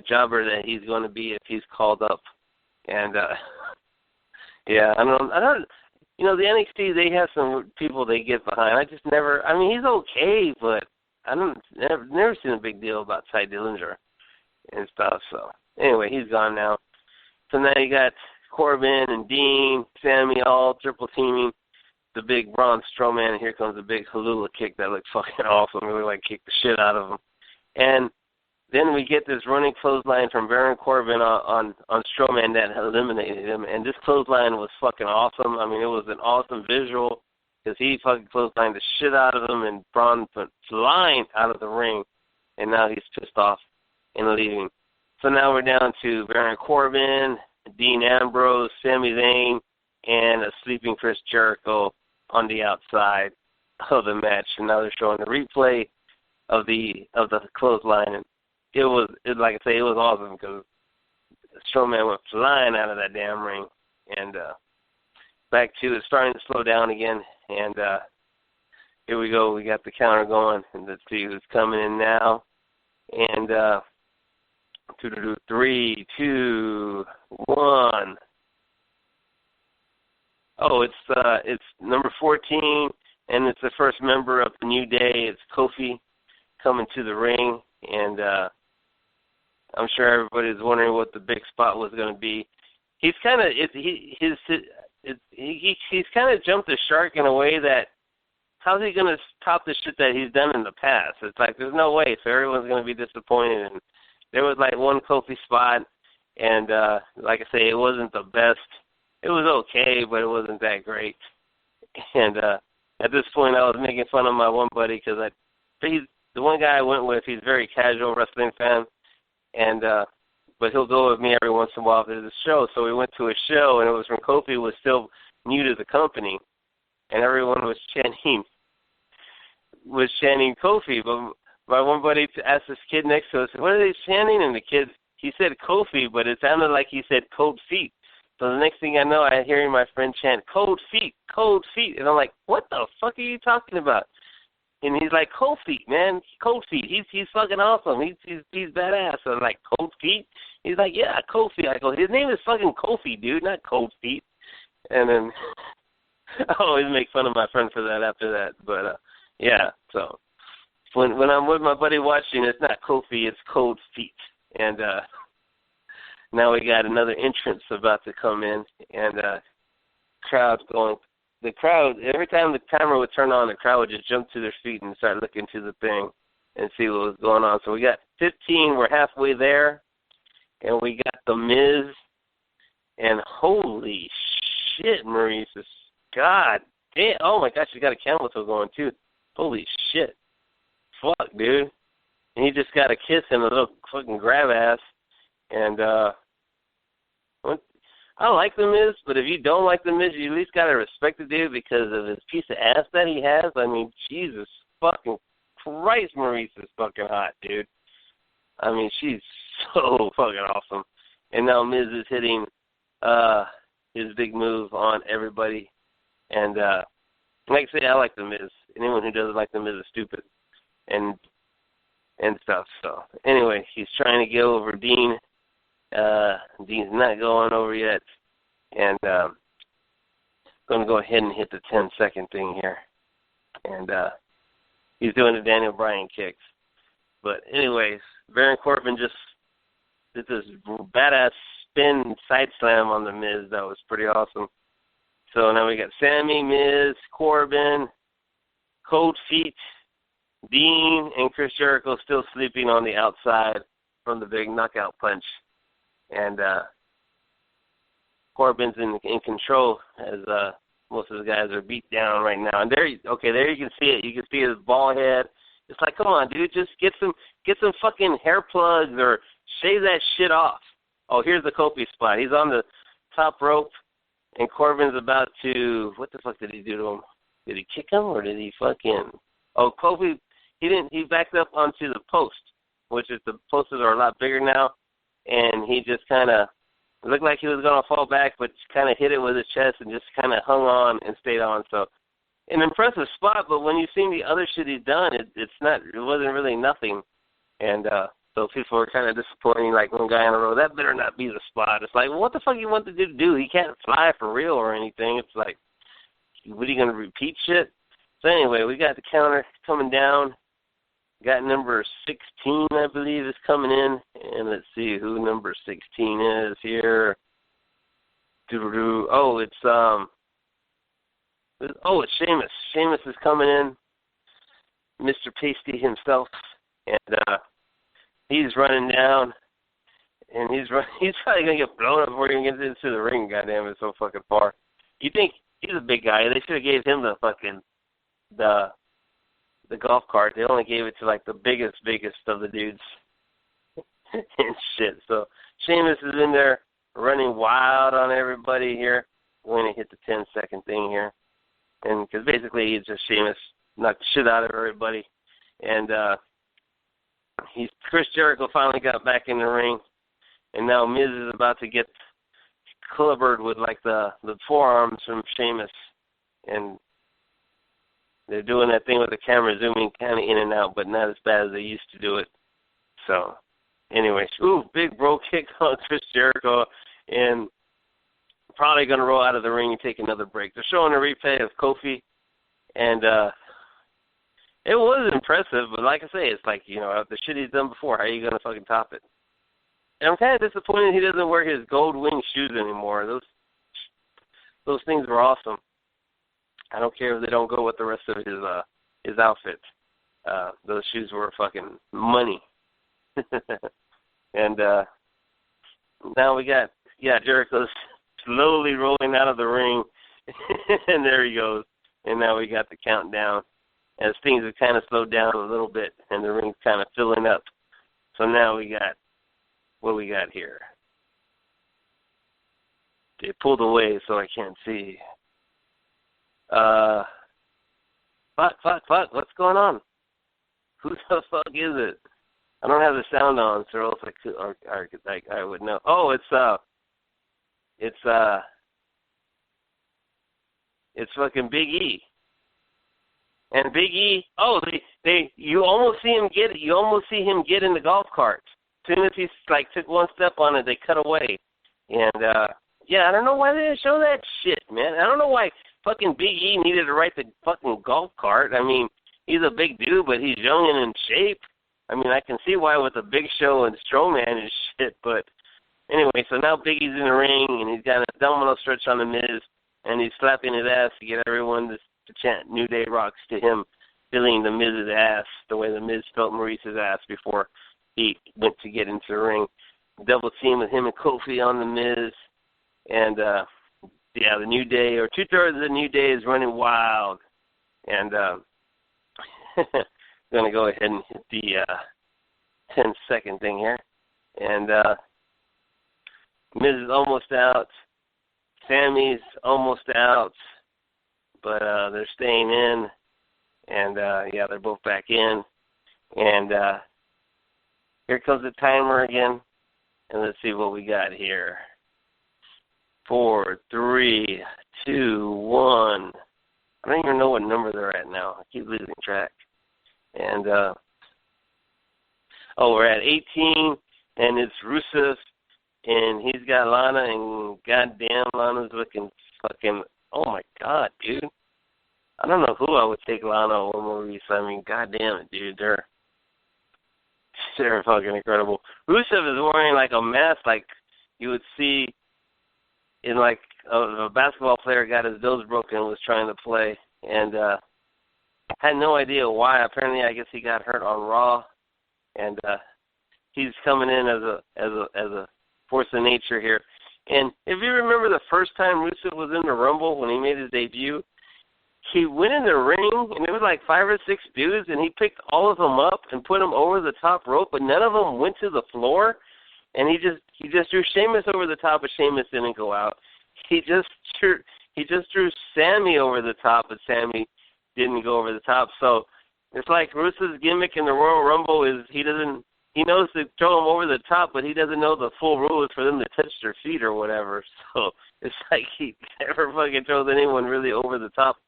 jobber that he's going to be if he's called up. And, yeah, I don't, the NXT, they have some people they get behind. I just never, he's okay, but never seen a big deal about Ty Dillinger and stuff. So, anyway, he's gone now. So now you got Corbin and Dean, Sammy all triple teaming the big Braun Strowman, and here comes a big Halula kick that looked fucking awesome. Really like kicked the shit out of him. And then we get this running clothesline from Baron Corbin on Strowman that eliminated him. And this clothesline was fucking awesome. I mean, it was an awesome visual because he fucking clotheslined the shit out of him, and Braun went flying out of the ring. And now he's pissed off and leaving. So now we're down to Baron Corbin, Dean Ambrose, Sami Zayn, and a sleeping Chris Jericho on the outside of the match. And now they're showing the replay of the clothesline. And like I say, it was awesome because Strowman went flying out of that damn ring. And back to it, starting to slow down again. And here we go. We got the counter going. And let's see who's coming in now. And 3, 2, 1. Oh, it's number 14, and it's the first member of the New Day. It's Kofi coming to the ring, and I'm sure everybody's wondering what the big spot was going to be. He's kind of he's kind of jumped the shark in a way that how's he going to top the shit that he's done in the past? It's like there's no way, so everyone's going to be disappointed. And there was like one Kofi spot, and like I say, it wasn't the best. It was okay, but it wasn't that great. And at this point, I was making fun of my one buddy because the one guy I went with, he's a very casual wrestling fan, and but he'll go with me every once in a while to the show. So we went to a show, and it was when Kofi was still new to the company, and everyone was chanting Kofi. But my one buddy asked this kid next to us, "What are they chanting?" And the kid, he said Kofi, but it sounded like he said cold feet. So the next thing I know, I'm hearing my friend chant, cold feet, cold feet. And I'm like, what the fuck are you talking about? And he's like, cold feet, man, cold feet. He's fucking awesome. He's badass. So I'm like, cold feet? He's like, yeah, cold feet. I go, his name is fucking Kofi, dude, not cold feet. And then I always make fun of my friend for that after that. But, yeah, so when I'm with my buddy watching, it's not Kofi, it's cold feet. And, now we got another entrance about to come in, and crowd's going. The crowd, every time the camera would turn on, the crowd would just jump to their feet and start looking to the thing and see what was going on. So we got 15. We're halfway there, and we got The Miz. And holy shit, Maurice, God damn! Oh my gosh, you got a camel toe going too. Holy shit, fuck, dude. And he just got a kiss and a little fucking grab ass. And I like The Miz, but if you don't like The Miz, you at least got to respect the dude because of his piece of ass that he has. I mean, Jesus fucking Christ, Maurice is fucking hot, dude. I mean, she's so fucking awesome. And now Miz is hitting his big move on everybody. And like I say, I like The Miz. Anyone who doesn't like The Miz is stupid and stuff. So anyway, he's trying to get over Dean. Dean's not going over yet, and going to go ahead and hit the 10-second thing here, and he's doing the Daniel Bryan kicks. But anyways, Baron Corbin just did this badass spin side slam on the Miz. That was pretty awesome. So now we got Sammy, Miz, Corbin, Cold Feet, Dean, and Chris Jericho still sleeping on the outside from the big knockout punch. And Corbin's in control as most of the guys are beat down right now. And there you can see it. You can see his bald head. It's like, come on, dude, just get some fucking hair plugs or shave that shit off. Oh, here's the Kofi spot. He's on the top rope, and Corbin's about to. What the fuck did he do to him? Did he kick him or did he fucking? Oh, Kofi, he backed up onto the post, which is the posts are a lot bigger now. And he just kind of looked like he was going to fall back, but kind of hit it with his chest and just kind of hung on and stayed on. So an impressive spot, but when you've seen the other shit he's done, it wasn't really nothing. And so people were kind of disappointing, like one guy in a row, that better not be the spot. It's like, well, what the fuck you want the dude to do? He can't fly for real or anything. It's like, what are you going to repeat shit? So anyway, we got the counter coming down. Got number 16, I believe, is coming in. And let's see who number 16 is here. Oh, it's Sheamus. Sheamus is coming in, Mr. Pasty himself, and he's running down, and he's probably gonna get blown up before he even gets into the ring. Goddamn, it's so fucking far. You think he's a big guy? They should have gave him the golf cart. They only gave it to like the biggest of the dudes and shit. So Sheamus is in there running wild on everybody here. We're going to hit the 10-second thing here. And because basically he's just Sheamus, knocked the shit out of everybody. And Chris Jericho finally got back in the ring. And now Miz is about to get clubbered with like the forearms from Sheamus. And they're doing that thing with the camera zooming kind of in and out, but not as bad as they used to do it. So, anyways, big bro kick on Chris Jericho, and probably going to roll out of the ring and take another break. They're showing a replay of Kofi, and it was impressive, but like I say, it's like, the shit he's done before, how are you going to fucking top it? And I'm kind of disappointed he doesn't wear his gold wing shoes anymore. Those things were awesome. I don't care if they don't go with the rest of his outfit. Those shoes were fucking money. And now we got Jericho's slowly rolling out of the ring, and there he goes. And now we got the countdown as things have kind of slowed down a little bit, and the ring's kind of filling up. So now we got what we got here. They pulled away so I can't see. Fuck, what's going on? Who the fuck is it? I don't have the sound on, so else I could, or I would know. Oh, it's fucking Big E. And Big E, you almost see him get in the golf cart. As soon as he took one step on it, they cut away. And I don't know why they didn't show that shit, man. I don't know why fucking Big E needed to ride the fucking golf cart. I mean, he's a big dude, but he's young and in shape. I mean, I can see why with the Big Show and Strowman and shit, but anyway, so now Big E's in the ring, and he's got a domino stretch on the Miz, and he's slapping his ass to get everyone to chant New Day Rocks to him, feeling the Miz's ass the way the Miz felt Maurice's ass before he went to get into the ring. Double team with him and Kofi on the Miz, and the New Day, or two-thirds of the New Day is running wild. And going to go ahead and hit the 10-second thing here. And Miz is almost out. Sammy's almost out. But they're staying in. And, they're both back in. And here comes the timer again. And let's see what we got here. 4, 3, 2, 1. I don't even know what number they're at now. I keep losing track. And, we're at 18, and it's Rusev, and he's got Lana, and goddamn, Lana's looking fucking, oh my God, dude. I don't know who I would take Lana or Maurice. I mean, goddamn it, dude. They're fucking incredible. Rusev is wearing like a mask like you would see in like a basketball player got his nose broken and was trying to play, and had no idea why. Apparently, I guess he got hurt on Raw, and he's coming in as a force of nature here. And if you remember the first time Rusev was in the Rumble when he made his debut, he went in the ring, and there was like 5 or 6 dudes, and he picked all of them up and put them over the top rope, but none of them went to the floor. And he just drew Sheamus over the top, but Sheamus didn't go out. He just drew Sammy over the top, but Sammy didn't go over the top. So it's like Rusev's gimmick in the Royal Rumble is he knows to throw them over the top, but he doesn't know the full rule is for them to touch their feet or whatever. So it's like he never fucking throws anyone really over the top,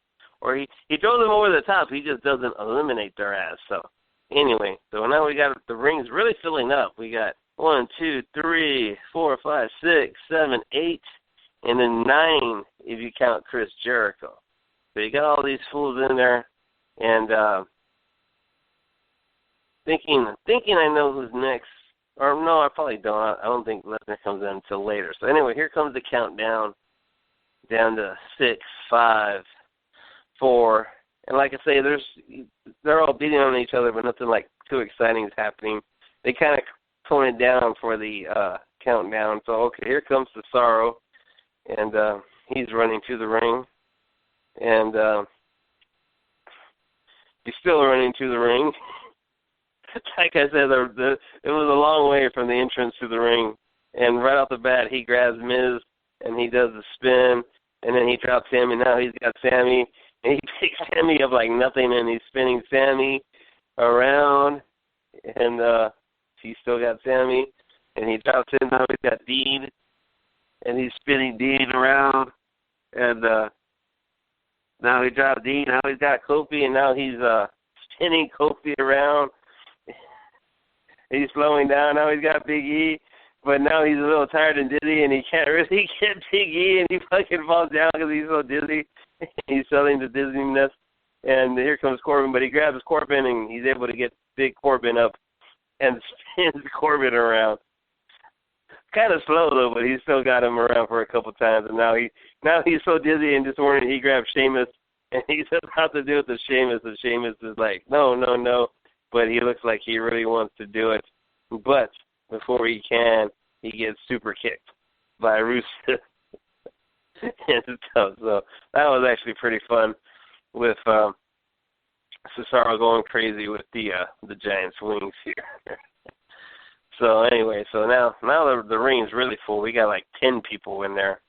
or he throws them over the top. He just doesn't eliminate their ass. So anyway, so now we got the rings really filling up. We got 1, 2, 3, 4, 5, 6, 7, 8, and then 9 if you count Chris Jericho. So you got all these fools in there, and thinking I know who's next. Or no, I probably don't. I don't think Lesnar comes in until later. So anyway, here comes the countdown. down to 6, 5, 4. And like I say, they're all beating on each other, but nothing like too exciting is happening. They kind of tone it down for the countdown. So, okay, here comes Cesaro, and he's running to the ring. And he's still running to the ring. Like I said, it was a long way from the entrance to the ring. And right off the bat, he grabs Miz, and he does the spin, and then he drops Sammy. Now he's got Sammy, and he picks Sammy up like nothing, and he's spinning Sammy around, and he's still got Sammy, and he drops in. Now he's got Dean, and he's spinning Dean around, and now he dropped Dean. Now he's got Kofi, and now he's spinning Kofi around. He's slowing down. Now he's got Big E, but now he's a little tired and dizzy, and he can't really get Big E, and he fucking falls down because he's so dizzy. He's selling the dizziness, and here comes Corbin, but he grabs Corbin, and he's able to get Big Corbin up and spins Corbin around. Kind of slow, though, but he still got him around for a couple times, and now he's so dizzy and disoriented, he grabs Sheamus, and he's about to do it to Sheamus, and Sheamus is like, no, but he looks like he really wants to do it. But before he can, he gets super kicked by Rusev and stuff. So that was actually pretty fun with Cesaro going crazy with the giant swings here. So anyway, now the ring's really full. We got like 10 people in there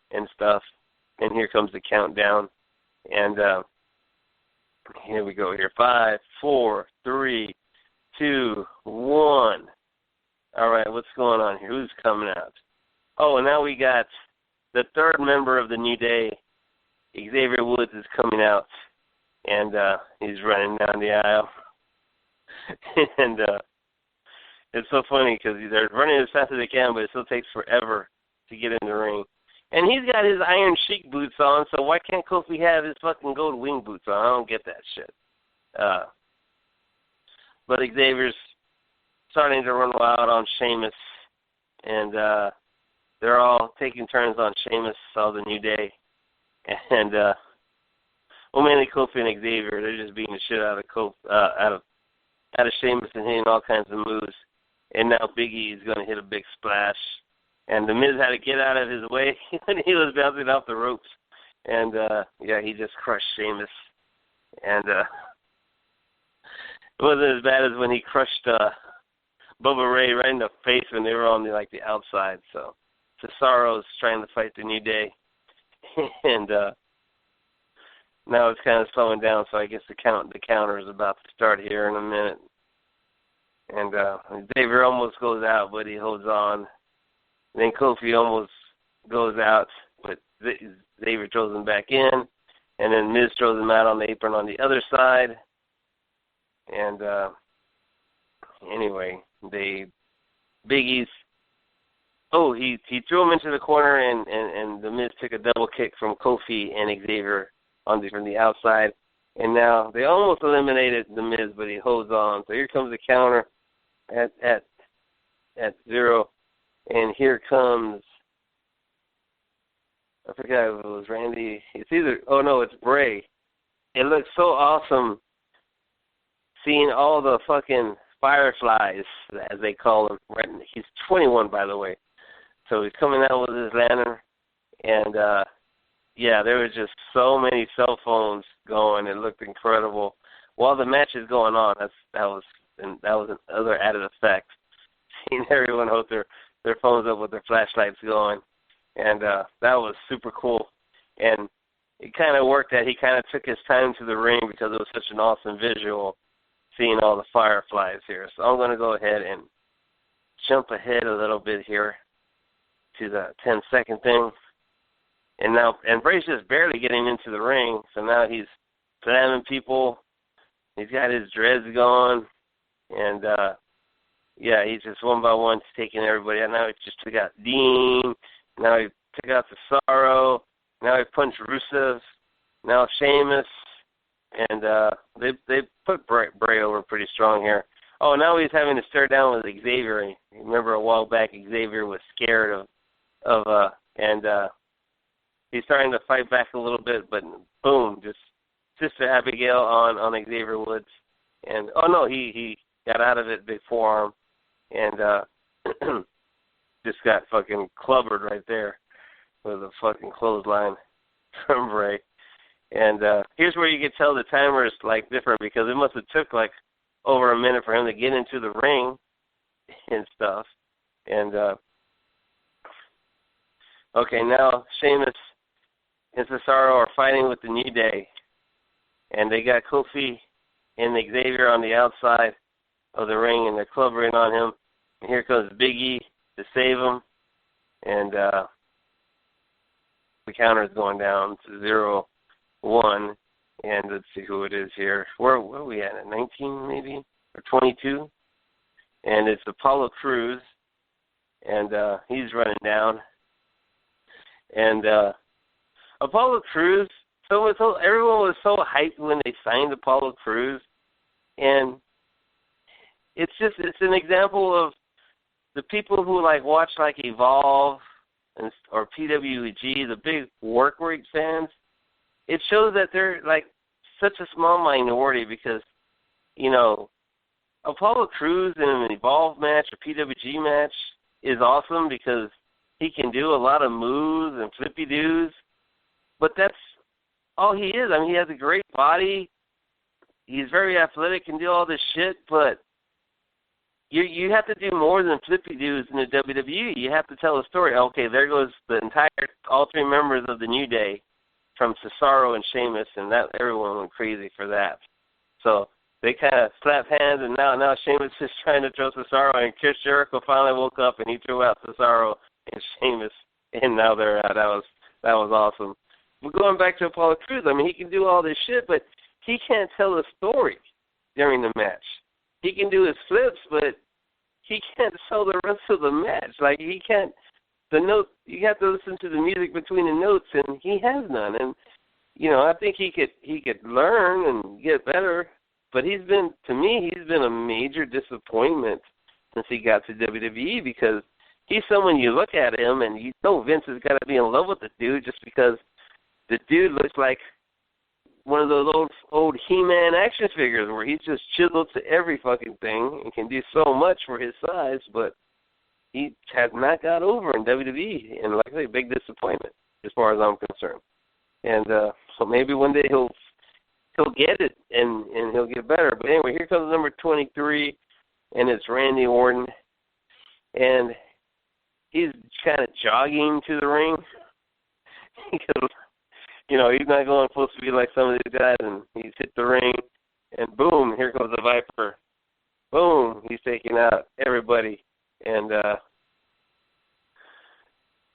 and stuff. And here comes the countdown. And here we go here. 5, 4, 3, 2, 1. All right, what's going on here? Who's coming out? Oh, and now we got the third member of the New Day. Xavier Woods is coming out, and he's running down the aisle. And it's so funny because they're running as fast as they can, but it still takes forever to get in the ring. And he's got his Iron Sheik boots on, so why can't Kofi have his fucking gold wing boots on? I don't get that shit. But Xavier's starting to run wild on Sheamus, and they're all taking turns on Sheamus, all the New Day. And, mainly Kofi and Xavier, they're just beating the shit out of Sheamus and hitting all kinds of moves. And now Big E is going to hit a big splash. And The Miz had to get out of his way when he was bouncing off the ropes. And, he just crushed Sheamus. And it wasn't as bad as when he crushed Bubba Ray right in the face when they were on the outside. So Cesaro's trying to fight the New Day. And now it's kind of slowing down, so I guess the counter is about to start here in a minute. And Xavier almost goes out, but he holds on. And then Kofi almost goes out, but Xavier throws him back in. And then Miz throws him out on the apron on the other side. And anyway, Big E's. Oh, he threw him into the corner, and the Miz took a double kick from Kofi and Xavier from the outside. And now they almost eliminated the Miz, but he holds on. So here comes the counter at 0. And here comes, I forgot if it was Randy. It's Bray. It looks so awesome seeing all the fucking fireflies, as they call them. He's 21, by the way. So he's coming out with his lantern. And, there was just so many cell phones going. It looked incredible. While the match is going on, that was another added effect. Seeing everyone hold their phones up with their flashlights going. And that was super cool. And it kind of worked that he kind of took his time to the ring because it was such an awesome visual seeing all the fireflies here. So I'm going to go ahead and jump ahead a little bit here to the 10-second thing. And Bray's just barely getting into the ring, so now he's slamming people. He's got his dreads going, and he's just one by one taking everybody out. Now he just took out Dean. Now he took out Cesaro. Now he punched Rusev. Now Sheamus. And they put Bray over pretty strong here. Oh, now he's having to stare down with Xavier. Remember a while back, Xavier was scared of he's starting to fight back a little bit, but boom, just Sister Abigail on Xavier Woods. And, oh, no, he got out of it, big forearm, and just got fucking clubbered right there with a fucking clothesline from Bray. And here's where you can tell the timer is, like, different, because it must have took, like, over a minute for him to get into the ring and stuff. And, okay, now Sheamus and Cesaro are fighting with the New Day. And they got Kofi and Xavier on the outside of the ring, and they're clubbering on him. And here comes Big E to save him. And the counter is going down to 0-1. And let's see who it is here. Where are we at? 19 maybe? Or 22? And it's Apollo Crews. And he's running down. And Apollo Crews, everyone was so hyped when they signed Apollo Crews. And it's an example of the people who watch Evolve or PWG, the big work rate fans. It shows that they're such a small minority because, Apollo Crews in an Evolve match or PWG match is awesome because he can do a lot of moves and flippy doos, but that's all he is. I mean, he has a great body. He's very athletic, can do all this shit, but you have to do more than flippy doos in the WWE. You have to tell a story. Okay, there goes all three members of the New Day from Cesaro and Sheamus, and that everyone went crazy for that. So they kind of slapped hands, and now Sheamus is trying to throw Cesaro, and Chris Jericho finally woke up, and he threw out Cesaro and Sheamus, and now they're out. That was awesome. But going back to Apollo Crews, I mean, he can do all this shit, but he can't tell a story during the match. He can do his flips, but he can't sell the rest of the match. He can't. The note, you have to listen to the music between the notes, and he has none. And I think he could learn and get better. But he's been a major disappointment since he got to WWE because he's someone you look at him and Vince has got to be in love with the dude just because the dude looks like one of those old He-Man action figures where he's just chiseled to every fucking thing and can do so much for his size, but he has not got over in WWE, and like I say, big disappointment as far as I'm concerned. And so maybe one day he'll get it and he'll get better. But anyway, here comes number 23, and it's Randy Orton, and he's kind of jogging to the ring because he's not going supposed to be like some of these guys, and he's hit the ring, and boom, here comes the Viper. Boom, he's taking out everybody. And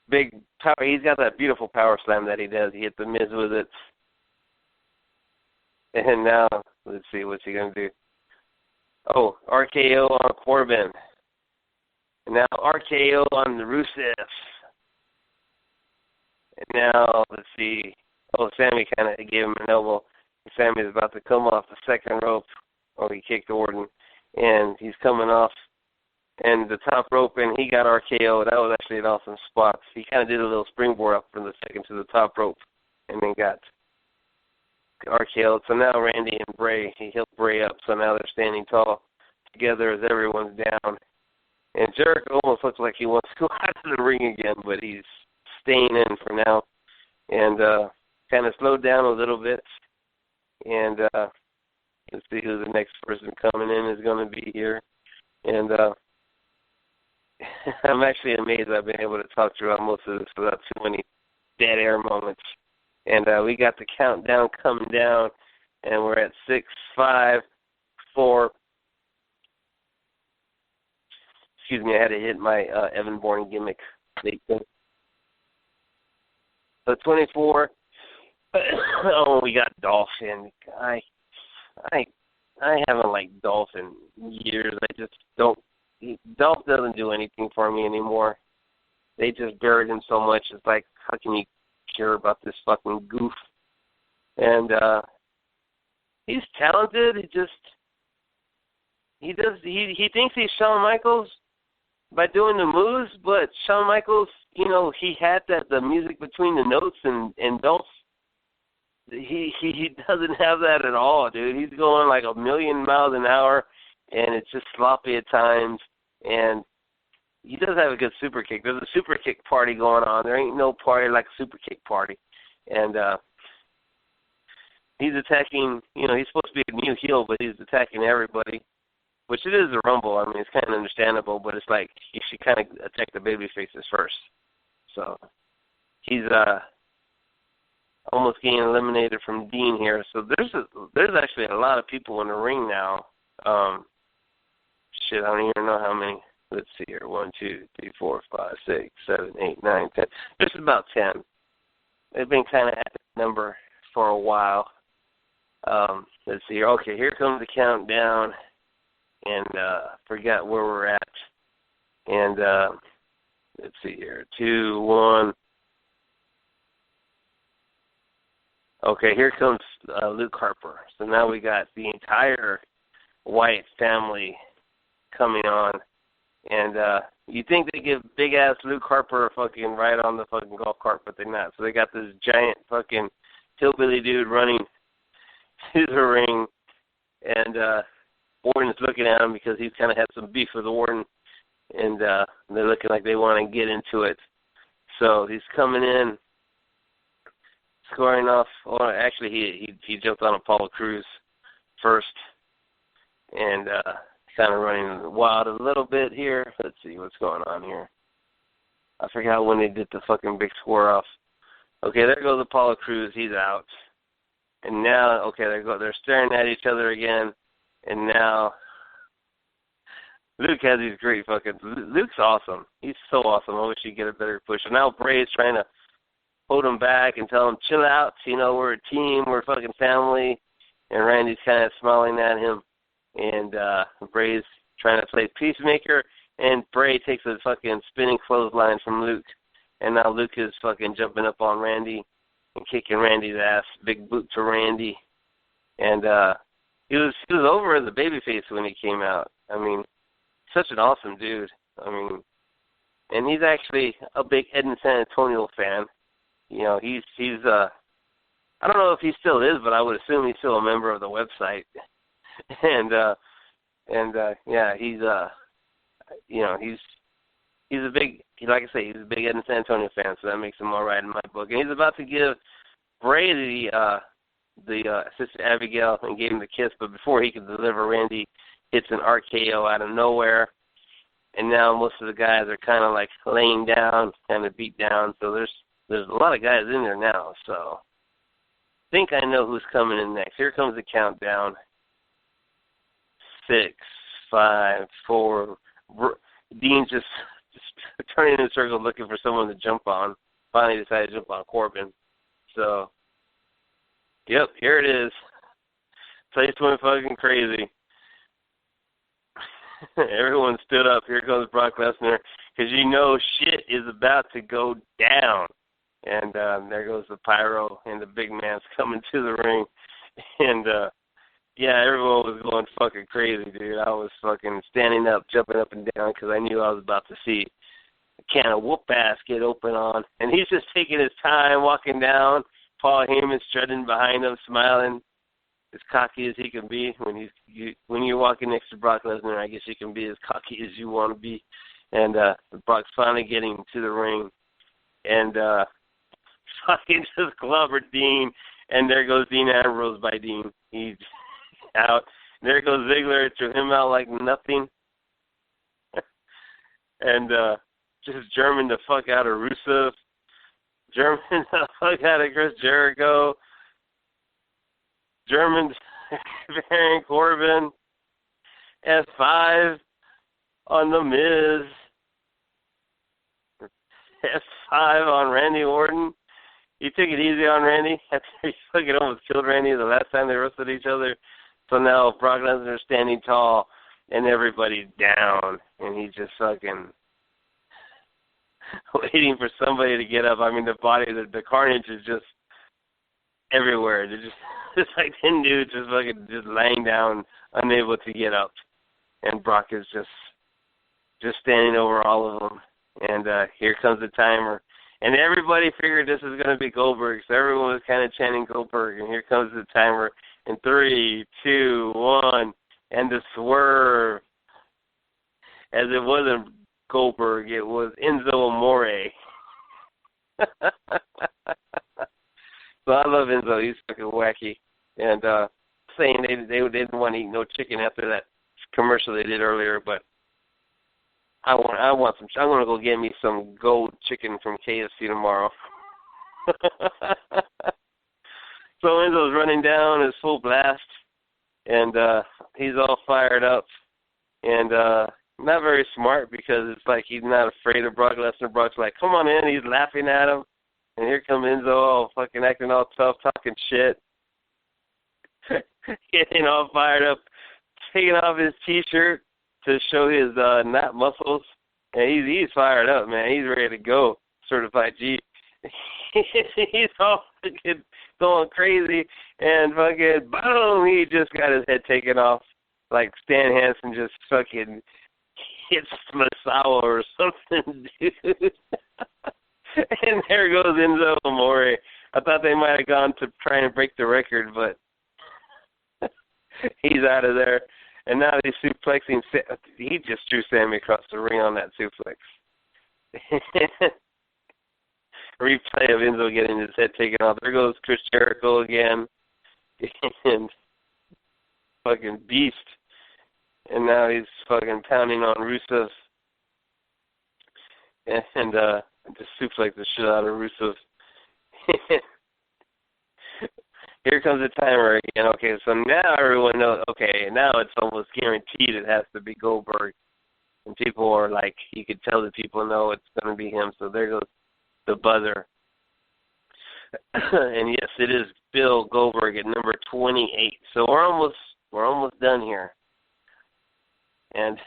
big power. He's got that beautiful power slam that he does. He hit the Miz with it. And now, let's see, what's he going to do? Oh, RKO on Corbin. And now RKO on the Rusev. And now, let's see. Oh, Sammy kind of gave him an elbow. Sammy's about to come off the second rope. Oh, he kicked Orton. And he's coming off and the top rope, and he got RKO. That was actually an awesome spot. He kind of did a little springboard up from the second to the top rope and then got RKO. So now Randy and Bray, he helped Bray up, so now they're standing tall together as everyone's down. And Jericho almost looks like he wants to go out of the ring again, but he's staying in for now and kind of slowed down a little bit. And let's see who the next person coming in is going to be here. And I'm actually amazed I've been able to talk throughout most of this without too many dead air moments. And we got the countdown coming down, and we're at 6, 5, 4. Excuse me, I had to hit my Evan Bourne gimmick. So 24. Oh, we got Dolph in. I haven't liked Dolph in years. I just don't. Dolph doesn't do anything for me anymore. They just buried him so much. It's like, how can you care about this fucking goof? And he's talented. He thinks he's Shawn Michaels, by doing the moves, but Shawn Michaels, he had the music between the notes and belts. He doesn't have that at all, dude. He's going like a million miles an hour, and it's just sloppy at times. And he does have a good super kick. There's a super kick party going on. There ain't no party like a super kick party. And he's attacking, he's supposed to be a new heel, but he's attacking everybody, which it is a Rumble. I mean, it's kind of understandable, but it's like he should kind of attack the baby faces first. So he's almost getting eliminated from Dean here. So there's actually a lot of people in the ring now. I don't even know how many. Let's see here. 1, 2, 3, 4, 5, 6, 7, 8, 9, 10. There's about 10. They've been kind of at that number for a while. Let's see here. Okay, here comes the countdown. And forgot where we're at. And let's see here. 2, 1. Okay, here comes Luke Harper. So now we got the entire Wyatt family coming on. And you think they give big-ass Luke Harper a fucking ride on the fucking golf cart, but they're not. So they got this giant fucking hillbilly dude running to the ring. And Orton's looking at him because he's kind of had some beef with Orton. And they're looking like they want to get into it. So he's coming in, scoring off. Well, actually, he jumped on Apollo Crews first. And kind of running wild a little bit here. Let's see what's going on here. I forgot when they did the fucking big square off. Okay, there goes Apollo Crews. He's out. And now, okay, they're staring at each other again. And now Luke has these great fucking. Luke's awesome. He's so awesome. I wish he'd get a better push. And now Bray's trying to hold him back and tell him, chill out. We're a team. We're a fucking family. And Randy's kind of smiling at him. And Bray's trying to play peacemaker, and Bray takes a fucking spinning clothesline from Luke. And now Luke is fucking jumping up on Randy and kicking Randy's ass. Big boot to Randy. And he was over as a babyface when he came out. I mean, such an awesome dude. I mean, and he's actually a big Ed in San Antonio fan. He's I don't know if he still is, but I would assume he's still a member of the website. And yeah, he's a big, like I say, he's a big Ed in San Antonio fan, so that makes him all right in my book. And he's about to give Bray the Sister Abigail and gave him the kiss, but before he could deliver, Randy hits an RKO out of nowhere. And now most of the guys are kind of like laying down, kind of beat down. So there's a lot of guys in there now. So I think I know who's coming in next. Here comes the countdown. 6, 5, 4. Dean's just turning in a circle looking for someone to jump on. Finally decided to jump on Corbin. So, yep, here it is. Place went fucking crazy. Everyone stood up. Here goes Brock Lesnar, because shit is about to go down. And there goes the pyro, and the big man's coming to the ring. And, yeah, everyone was going fucking crazy, dude. I was fucking standing up, jumping up and down, because I knew I was about to see a can of whoop-ass get open on. And he's just taking his time, walking down. Paul Heyman strutting behind him, smiling, as cocky as he can be. When you're walking next to Brock Lesnar, I guess you can be as cocky as you want to be. And Brock's finally getting to the ring. And fucking just clobbered Dean. And there goes Dean Ambrose by Dean. He's out. There goes Ziggler, threw him out like nothing. And just German the fuck out of Rusev. German the fuck out of Chris Jericho. German Baron Corbin. F5 on The Miz. F5 on Randy Orton. He took it easy on Randy after he fucking almost killed Randy the last time they wrestled each other. So now Brock Lesnar is standing tall and everybody's down, and he's just fucking waiting for somebody to get up. I mean, the carnage is just everywhere. They're just like 10 dudes just laying down, unable to get up. And Brock is just just standing over all of them. And here comes the timer. And everybody figured this was going to be Goldberg, so everyone was kind of chanting Goldberg. And here comes the timer. In 3, 2, 1, and the swerve. As it wasn't Goldberg, it was Enzo Amore. So I love Enzo. He's fucking wacky. And saying they didn't want to eat no chicken after that commercial they did earlier, but I want some. I'm gonna go get me some gold chicken from KFC tomorrow. So Enzo's running down his full blast, and he's all fired up, and not very smart because it's like he's not afraid of Brock Lesnar. Brock's like, come on in. He's laughing at him, and here comes Enzo, all fucking acting all tough, talking shit, getting all fired up, taking off his T-shirt to show his not muscles, and he's fired up, man. He's ready to go, certified G. He's all fucking going crazy, and fucking boom, he just got his head taken off, like Stan Hansen just fucking hits Masawa or something, dude. And there goes Enzo Amore. I thought they might have gone to try and break the record, but he's out of there. And now he's suplexing. He just threw Sammy across the ring on that suplex. Replay of Enzo getting his head taken off. There goes Chris Jericho again. And fucking beast. And now he's fucking pounding on Rusev. And just suplex the shit out of Rusev. Here comes the timer again. Okay, so now everyone knows, okay, now it's almost guaranteed it has to be Goldberg. And people are like, you could tell that people know it's going to be him. So there goes the buzzer. And yes, it is Bill Goldberg at number 28. So we're almost done here. And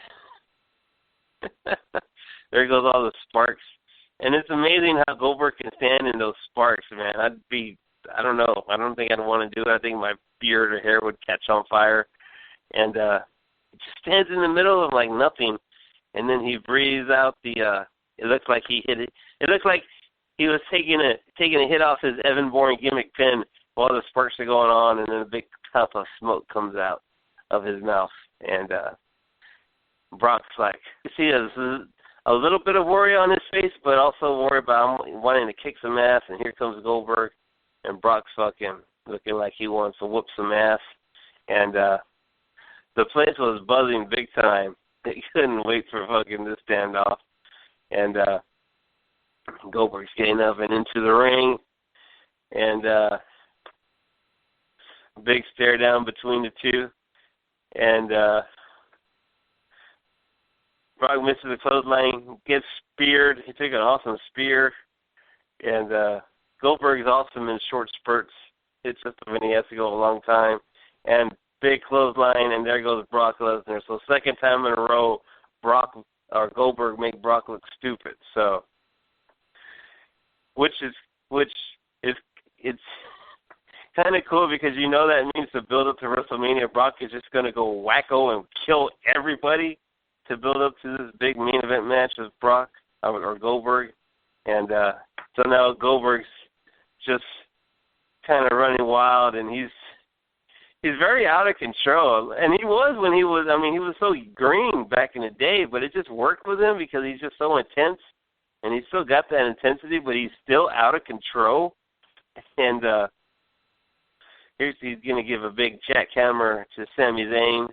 there goes all the sparks. And it's amazing how Goldberg can stand in those sparks, man. I don't know. I don't think I'd want to do it. I think my beard or hair would catch on fire. And it just stands in the middle of like nothing. And then he breathes out it looks like he hit it. It looks like he was taking a hit off his Evan Bourne gimmick pen while the sparks are going on, and then a big puff of smoke comes out of his mouth. And Brock's like, you see a little bit of worry on his face, but also worry about wanting to kick some ass. And here comes Goldberg. And Brock's fucking looking like he wants to whoop some ass. And the place was buzzing big time. They couldn't wait for fucking this standoff. And Goldberg's getting up and into the ring. And big stare down between the two. And Brock misses the clothesline, gets speared. He took an awesome spear. And Goldberg's awesome in short spurts. Hits up when he has to go a long time. And big clothesline, and there goes Brock Lesnar. So second time in a row, Goldberg make Brock look stupid. So, which is it's kind of cool because you know that means to build up to WrestleMania, Brock is just going to go wacko and kill everybody to build up to this big main event match with Brock or Goldberg. And so now Goldberg's just kind of running wild, and he's very out of control. And he was when he was so green back in the day, but it just worked with him because he's just so intense, and he's still got that intensity, but he's still out of control. And he's going to give a big jackhammer to Sami Zayn.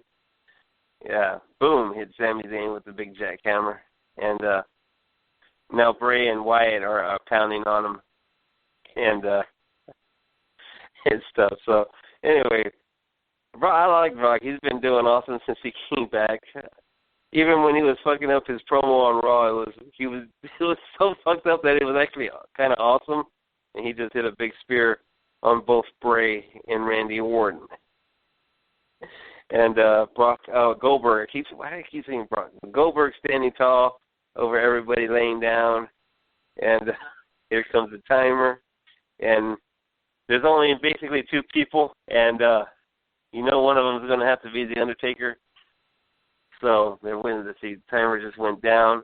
Yeah, boom, hit Sami Zayn with the big jackhammer. And now Bray and Wyatt are pounding on him and stuff. So anyway, I like Brock. He's been doing awesome since he came back. Even when he was fucking up his promo on Raw, it was so fucked up that it was actually kind of awesome. And he just hit a big spear on both Bray and Randy Orton. And Goldberg, why do I keep saying Brock? Goldberg standing tall over everybody laying down. And here comes the timer. And there's only basically two people. And you know one of them is going to have to be The Undertaker. So the timer just went down.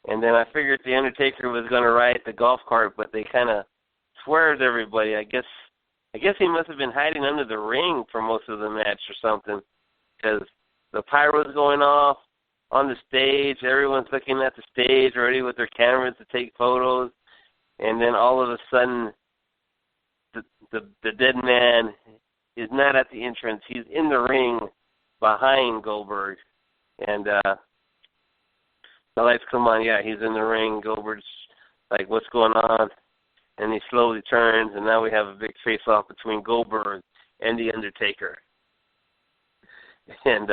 And then I figured the Undertaker was going to ride the golf cart, but they kind of swerved everybody. I guess he must have been hiding under the ring for most of the match or something, because the pyro's going off on the stage. Everyone's looking at the stage ready with their cameras to take photos. And then all of a sudden, the dead man is not at the entrance. He's in the ring behind Goldberg. And the lights come on. Yeah, he's in the ring. Goldberg's like, what's going on? And he slowly turns, and now we have a big face-off between Goldberg and The Undertaker. And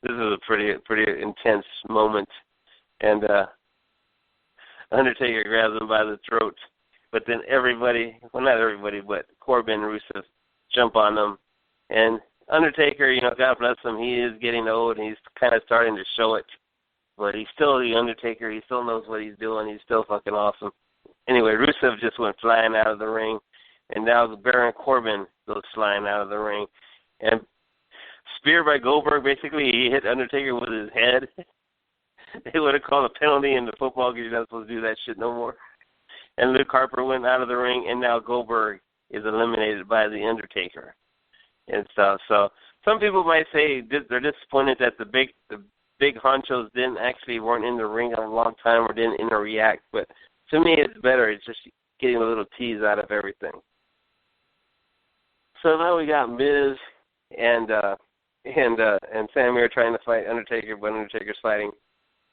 this is a pretty intense moment. And Undertaker grabs him by the throat. But then everybody, well, not everybody, but Corbin and Rusev jump on them. And Undertaker, God bless him, he is getting old, and he's kind of starting to show it. But he's still the Undertaker. He still knows what he's doing. He's still fucking awesome. Anyway, Rusev just went flying out of the ring, and now Baron Corbin goes flying out of the ring. And spear by Goldberg, basically, he hit Undertaker with his head. They would have called a penalty in the football because you're not supposed to do that shit no more. And Luke Harper went out of the ring, and now Goldberg is eliminated by The Undertaker and stuff. So some people might say they're disappointed that the big honchos weren't in the ring in a long time or didn't interact. But to me, it's better. It's just getting a little tease out of everything. So now we got Miz and Samir trying to fight Undertaker, but Undertaker's fighting.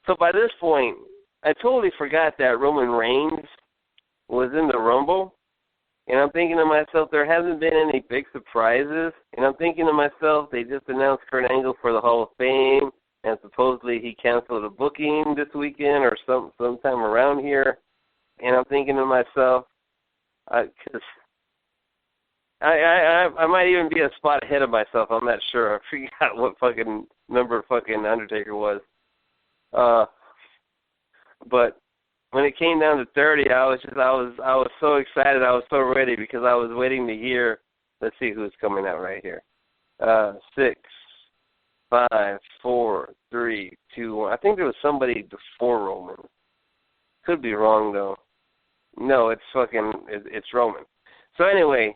So by this point, I totally forgot that Roman Reigns was in the Rumble. And I'm thinking to myself, there hasn't been any big surprises. And I'm thinking to myself, they just announced Kurt Angle for the Hall of Fame, and supposedly he canceled a booking this weekend or sometime around here. And I'm thinking to myself, because I might even be a spot ahead of myself. I'm not sure. I forgot what fucking number fucking Undertaker was. But when it came down to 30, I was so excited. I was so ready because I was waiting to hear. Let's see who's coming out right here. 6, 5, 4, 3, 2, 1. I think there was somebody before Roman. Could be wrong though. No, it's Roman. So anyway,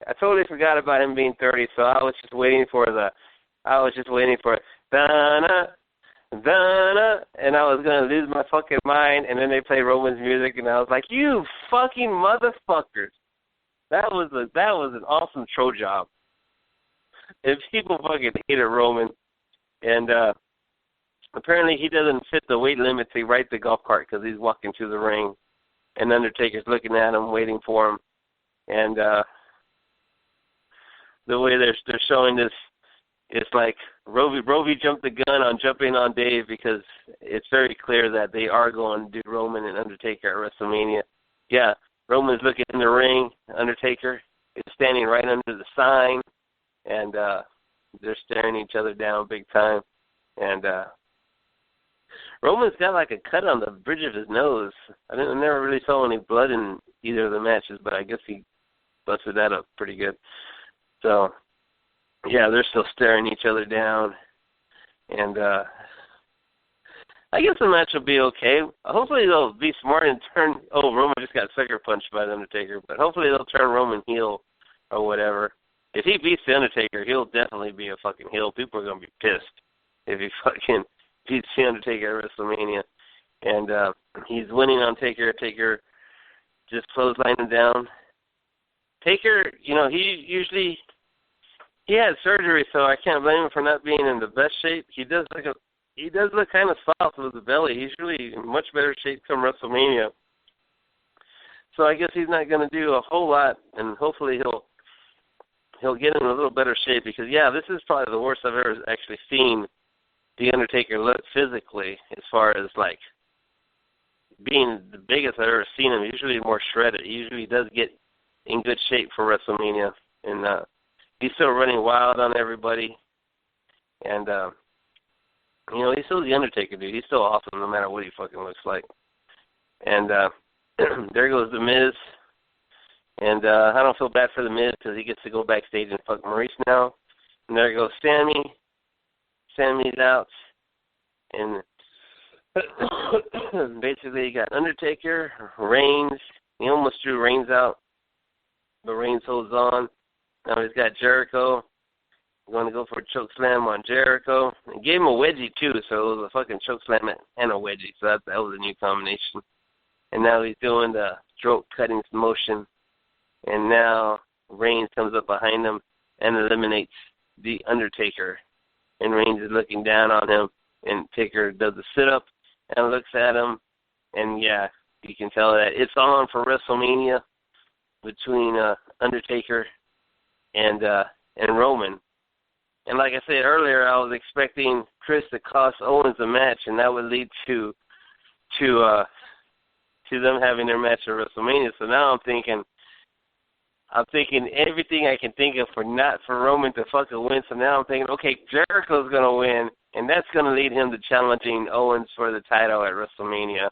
I totally forgot about him being 30. So I was just waiting for Donna, and I was gonna lose my fucking mind. And then they played Roman's music, and I was like, "You fucking motherfuckers!" That was an awesome throw job. And people fucking hated Roman, and apparently he doesn't fit the weight limit to ride the golf cart because he's walking to the ring, and Undertaker's looking at him, waiting for him, and the way they're showing this, it's like Roby jumped the gun on jumping on Dave because it's very clear that they are going to do Roman and Undertaker at WrestleMania. Yeah, Roman's looking in the ring. Undertaker is standing right under the sign, and they're staring each other down big time. And Roman's got like a cut on the bridge of his nose. I never really saw any blood in either of the matches, but I guess he busted that up pretty good. So, yeah, they're still staring each other down. And I guess the match will be okay. Hopefully they'll be smart and turn... Oh, Roman just got sucker punched by The Undertaker. But hopefully they'll turn Roman heel or whatever. If he beats The Undertaker, he'll definitely be a fucking heel. People are going to be pissed if he fucking beats The Undertaker at WrestleMania. And he's winning on Taker. Taker just clotheslined him down. Taker, he had surgery, so I can't blame him for not being in the best shape. He does look kind of soft with the belly. He's really in much better shape come WrestleMania. So I guess he's not going to do a whole lot, and hopefully he'll get in a little better shape because, yeah, this is probably the worst I've ever actually seen The Undertaker look physically as far as, like, being the biggest I've ever seen him. Usually more shredded. He usually does get in good shape for WrestleMania, and he's still running wild on everybody, and he's still The Undertaker, dude. He's still awesome no matter what he fucking looks like. And there goes The Miz, and I don't feel bad for The Miz because he gets to go backstage and fuck Maurice now. And there goes Sammy. Sammy's out, and basically you got Undertaker, Reigns. He almost threw Reigns out, but Reigns holds on. Now he's got Jericho. Going to go for a choke slam on Jericho. He gave him a wedgie, too, so it was a fucking choke slam and a wedgie. So that was a new combination. And now he's doing the throat-cutting motion. And now Reigns comes up behind him and eliminates the Undertaker. And Reigns is looking down on him. And Taker does a sit-up and looks at him. And, yeah, you can tell that it's on for WrestleMania between Undertaker and Roman. And like I said earlier, I was expecting Chris to cost Owens a match, and that would lead to them having their match at WrestleMania. So now I'm thinking everything I can think of for Roman to fucking win. So now I'm thinking, okay, Jericho's gonna win, and that's gonna lead him to challenging Owens for the title at WrestleMania.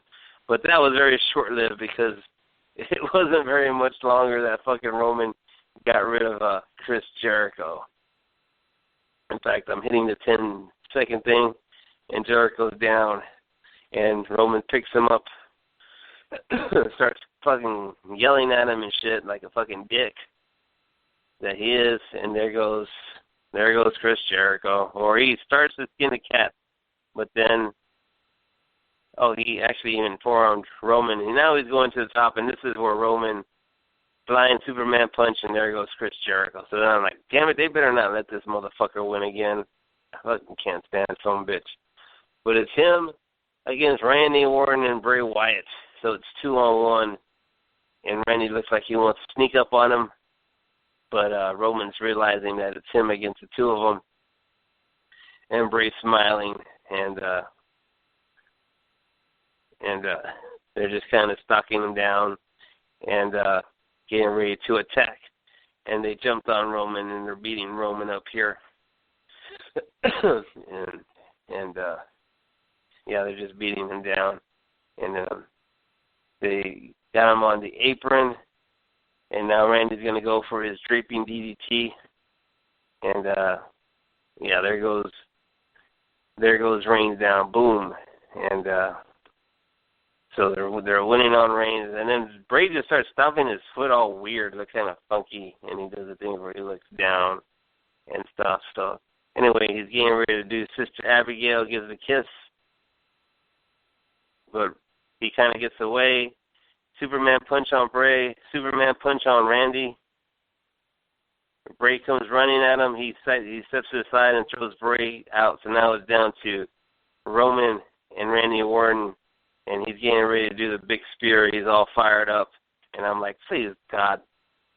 But that was very short-lived because it wasn't very much longer that fucking Roman got rid of Chris Jericho. In fact, I'm hitting the 10-second thing, and Jericho's down, and Roman picks him up, starts fucking yelling at him and shit like a fucking dick that he is, and there goes Chris Jericho. Or he starts to skin the cat, but then, he actually even forearmed Roman, and now he's going to the top, and this is where Roman flying Superman punch, and there goes Chris Jericho. So then I'm like, damn it, they better not let this motherfucker win again. I fucking can't stand some bitch. But it's him against Randy Orton and Bray Wyatt. So it's 2-on-1, and Randy looks like he wants to sneak up on him, but Roman's realizing that it's him against the two of them, and Bray's smiling, and they're just kind of stalking him down, and getting ready to attack. And they jumped on Roman, and they're beating Roman up here. They're just beating him down. And they got him on the apron, and now Randy's going to go for his draping DDT. And, there goes Reigns down. Boom. And, so they're winning on Reigns, and then Bray just starts stomping his foot all weird, looks kind of funky, and he does a thing where he looks down and stuff. So anyway, he's getting ready to do Sister Abigail gives a kiss, but he kind of gets away. Superman punch on Bray, Superman punch on Randy. Bray comes running at him. He steps to the side and throws Bray out. So now it's down to Roman and Randy Orton. And he's getting ready to do the big spear. He's all fired up. And I'm like, please, God,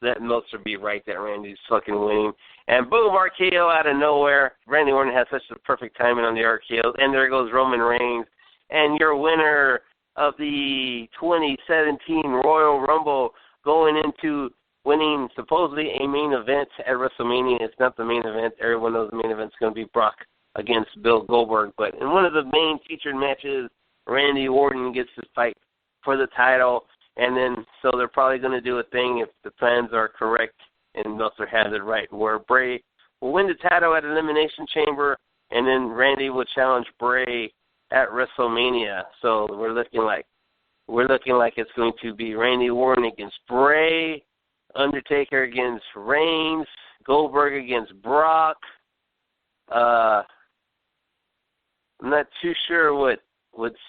let Meltzer be right that Randy's fucking winning. And boom, RKO out of nowhere. Randy Orton has such a perfect timing on the RKO. And there goes Roman Reigns. And your winner of the 2017 Royal Rumble going into winning supposedly a main event at WrestleMania. It's not the main event. Everyone knows the main event's going to be Brock against Bill Goldberg. But in one of the main featured matches, Randy Orton gets to fight for the title, and then so they're probably going to do a thing if the plans are correct and Meltzer has it right, where Bray will win the title at Elimination Chamber, and then Randy will challenge Bray at WrestleMania. So we're looking like it's going to be Randy Orton against Bray, Undertaker against Reigns, Goldberg against Brock. I'm not too sure what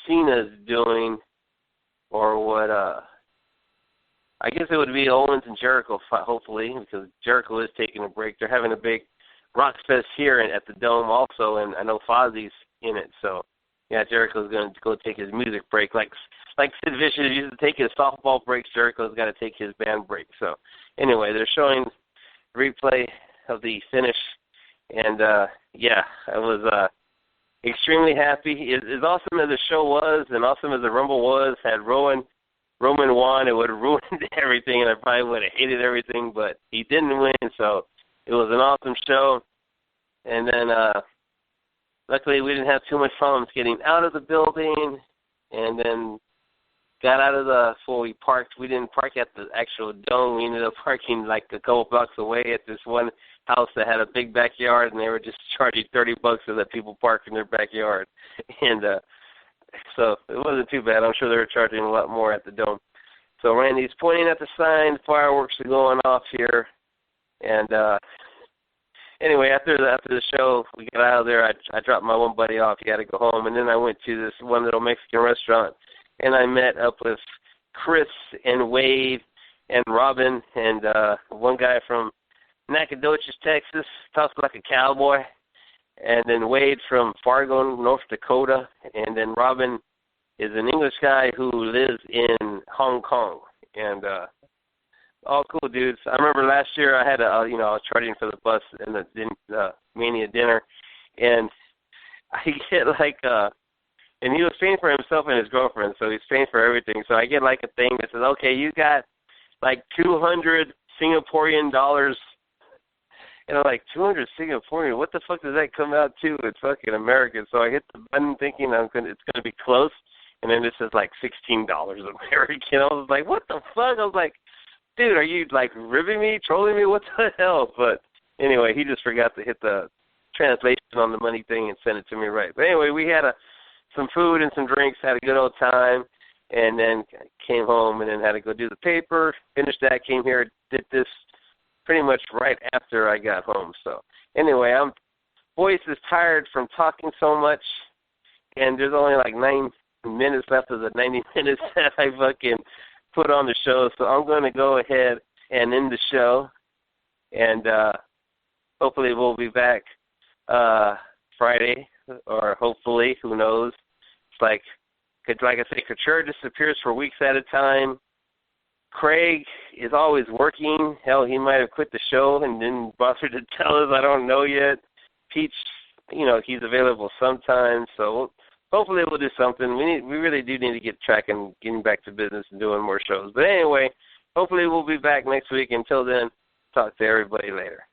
Cena's doing, or what, I guess it would be Owens and Jericho, hopefully, because Jericho is taking a break. They're having a big rock fest here at the Dome also, and I know Fozzie's in it, so, yeah, Jericho's going to go take his music break. Like Sid Vicious used to take his softball breaks, Jericho's got to take his band break. So, anyway, they're showing replay of the finish, and, I was, extremely happy. As awesome as the show was and awesome as the Rumble was, had Roman won, it would have ruined everything, and I probably would have hated everything, but he didn't win, so it was an awesome show. And then luckily we didn't have too much problems getting out of the building, and then got out of the, we parked. We didn't park at the actual dome. We ended up parking like a couple blocks away at this one house that had a big backyard, and they were just charging $30 to let people park in their backyard. And so it wasn't too bad. I'm sure they were charging a lot more at the dome. So Randy's pointing at the sign. Fireworks are going off here. And anyway, after the show, we got out of there. I dropped my one buddy off. He had to go home. And then I went to this one little Mexican restaurant, and I met up with Chris and Wade and Robin and one guy from Nacogdoches, Texas, talks like a cowboy, and then Wade from Fargo, North Dakota, and then Robin is an English guy who lives in Hong Kong, and all cool dudes. I remember last year I had I was charging for the bus and the Mania dinner, and I get and he was paying for himself and his girlfriend, so he's paying for everything. So I get like a thing that says, okay, you got like 200 Singaporean dollars. And I'm like, 200 Singaporean, what the fuck does that come out to? It's fucking American. So I hit the button thinking it's going to be close, and then it says like $16 American. I was like, what the fuck? I was like, dude, are you like ribbing me, trolling me? What the hell? But anyway, he just forgot to hit the translation on the money thing and send it to me right. But anyway, we had some food and some drinks, had a good old time, and then came home and then had to go do the paper, finished that, came here, did this pretty much right after I got home. So anyway, voice is tired from talking so much, and there's only like 9 minutes left of the 90 minutes that I fucking put on the show. So I'm going to go ahead and end the show, and hopefully we'll be back Friday, or hopefully, who knows. It's like I say, Couture disappears for weeks at a time. Craig is always working. Hell, he might have quit the show and didn't bother to tell us. I don't know yet. Peach, he's available sometimes. So hopefully we'll do something. We really do need to get track and getting back to business and doing more shows. But anyway, hopefully we'll be back next week. Until then, talk to everybody later.